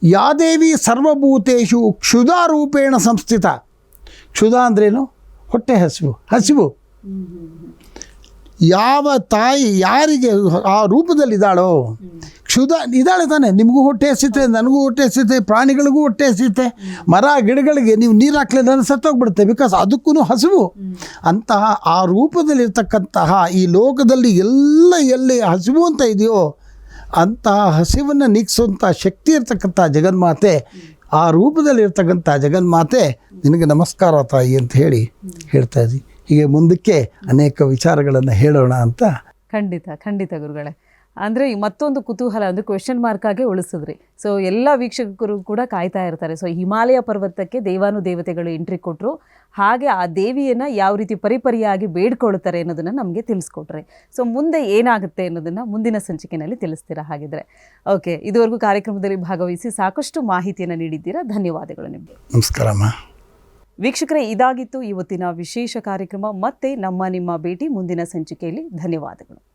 Speaker 2: ಯಾದೇವಿ ಸರ್ವಭೂತೇಷು ಕ್ಷುಧಾರೂಪೇಣ ಸಂಸ್ಥಿತ. ಕ್ಷುಧ ಅಂದ್ರೇನು? ಹೊಟ್ಟೆ ಹಸಿವು. ಯಾವ ತಾಯಿ ಯಾರಿಗೆ ಆ ರೂಪದಲ್ಲಿದ್ದಾಳೋ, ಕ್ಷುಧ ಇದ್ದಾಳೆ ತಾನೆ. ನಿಮಗೂ ಹೊಟ್ಟೆ ಹಸಿತೆ, ನನಗೂ ಹೊಟ್ಟೆ ಹಸಿತೆ, ಪ್ರಾಣಿಗಳಿಗೂ ಹೊಟ್ಟೆ ಹಸಿತೆ. ಮರ ಗಿಡಗಳಿಗೆ ನೀವು ನೀರು ಹಾಕ್ಲಿಲ್ಲ ಅಂದರೆ ಸತ್ತೋಗ್ಬಿಡುತ್ತೆ, ಬಿಕಾಸ್ ಅದಕ್ಕೂ ಹಸಿವು. ಅಂತಹ ಆ ರೂಪದಲ್ಲಿರ್ತಕ್ಕಂತಹ ಈ ಲೋಕದಲ್ಲಿ ಎಲ್ಲಿ ಹಸಿವು ಅಂತ ಇದೆಯೋ ಅಂತಹ ಹಸಿವನ್ನು ನೀಗಿಸುವಂಥ ಶಕ್ತಿ ಇರ್ತಕ್ಕಂಥ ಜಗನ್ಮಾತೆ, ಆ ರೂಪದಲ್ಲಿರ್ತಕ್ಕಂಥ ಜಗನ್ಮಾತೆ ನಿನಗೆ ನಮಸ್ಕಾರ ತಾಯಿ ಅಂತ ಹೇಳ್ತಾ ಇದ್ವಿ. ಹೀಗೆ ಮುಂದಕ್ಕೆ ಅನೇಕ ವಿಚಾರಗಳನ್ನು ಹೇಳೋಣ ಅಂತ.
Speaker 1: ಖಂಡಿತ ಗುರುಗಳೇ. ಅಂದರೆ ಮತ್ತೊಂದು ಕುತೂಹಲ ಅಂದರೆ ಕ್ವೆಶ್ಚನ್ ಮಾರ್ಕ್ ಆಗಿ ಉಳಿಸಿದ್ರಿ. ಸೊ ಎಲ್ಲ ವೀಕ್ಷಕರು ಕೂಡ ಕಾಯ್ತಾ ಇರ್ತಾರೆ. ಸೊ ಹಿಮಾಲಯ ಪರ್ವತಕ್ಕೆ ದೇವಾನುದೇವತೆಗಳು ಎಂಟ್ರಿ ಕೊಟ್ಟರು, ಹಾಗೆ ಆ ದೇವಿಯನ್ನು ಯಾವ ರೀತಿ ಪರಿಪರಿಯಾಗಿ ಬೇಡ್ಕೊಳ್ತಾರೆ ಅನ್ನೋದನ್ನು ನಮಗೆ ತಿಳಿಸ್ಕೊಟ್ರೆ. ಸೊ ಮುಂದೆ ಏನಾಗುತ್ತೆ ಅನ್ನೋದನ್ನು ಮುಂದಿನ ಸಂಚಿಕೆಯಲ್ಲಿ ತಿಳಿಸ್ತೀರಾ ಹಾಗಿದ್ರೆ. ಓಕೆ, ಇದುವರೆಗೂ ಕಾರ್ಯಕ್ರಮದಲ್ಲಿ ಭಾಗವಹಿಸಿ ಸಾಕಷ್ಟು ಮಾಹಿತಿಯನ್ನು ನೀಡಿದ್ದೀರಾ. ಧನ್ಯವಾದಗಳು ನಿಮಗೆ.
Speaker 2: ನಮಸ್ಕಾರಮ್ಮ.
Speaker 1: ವೀಕ್ಷಕರೇ, ಇದಾಗಿತ್ತು ಇವತ್ತಿನ ವಿಶೇಷ ಕಾರ್ಯಕ್ರಮ. ಮತ್ತೆ ನಿಮ್ಮ ಭೇಟಿ ಮುಂದಿನ ಸಂಚಿಕೆಯಲ್ಲಿ. ಧನ್ಯವಾದಗಳು.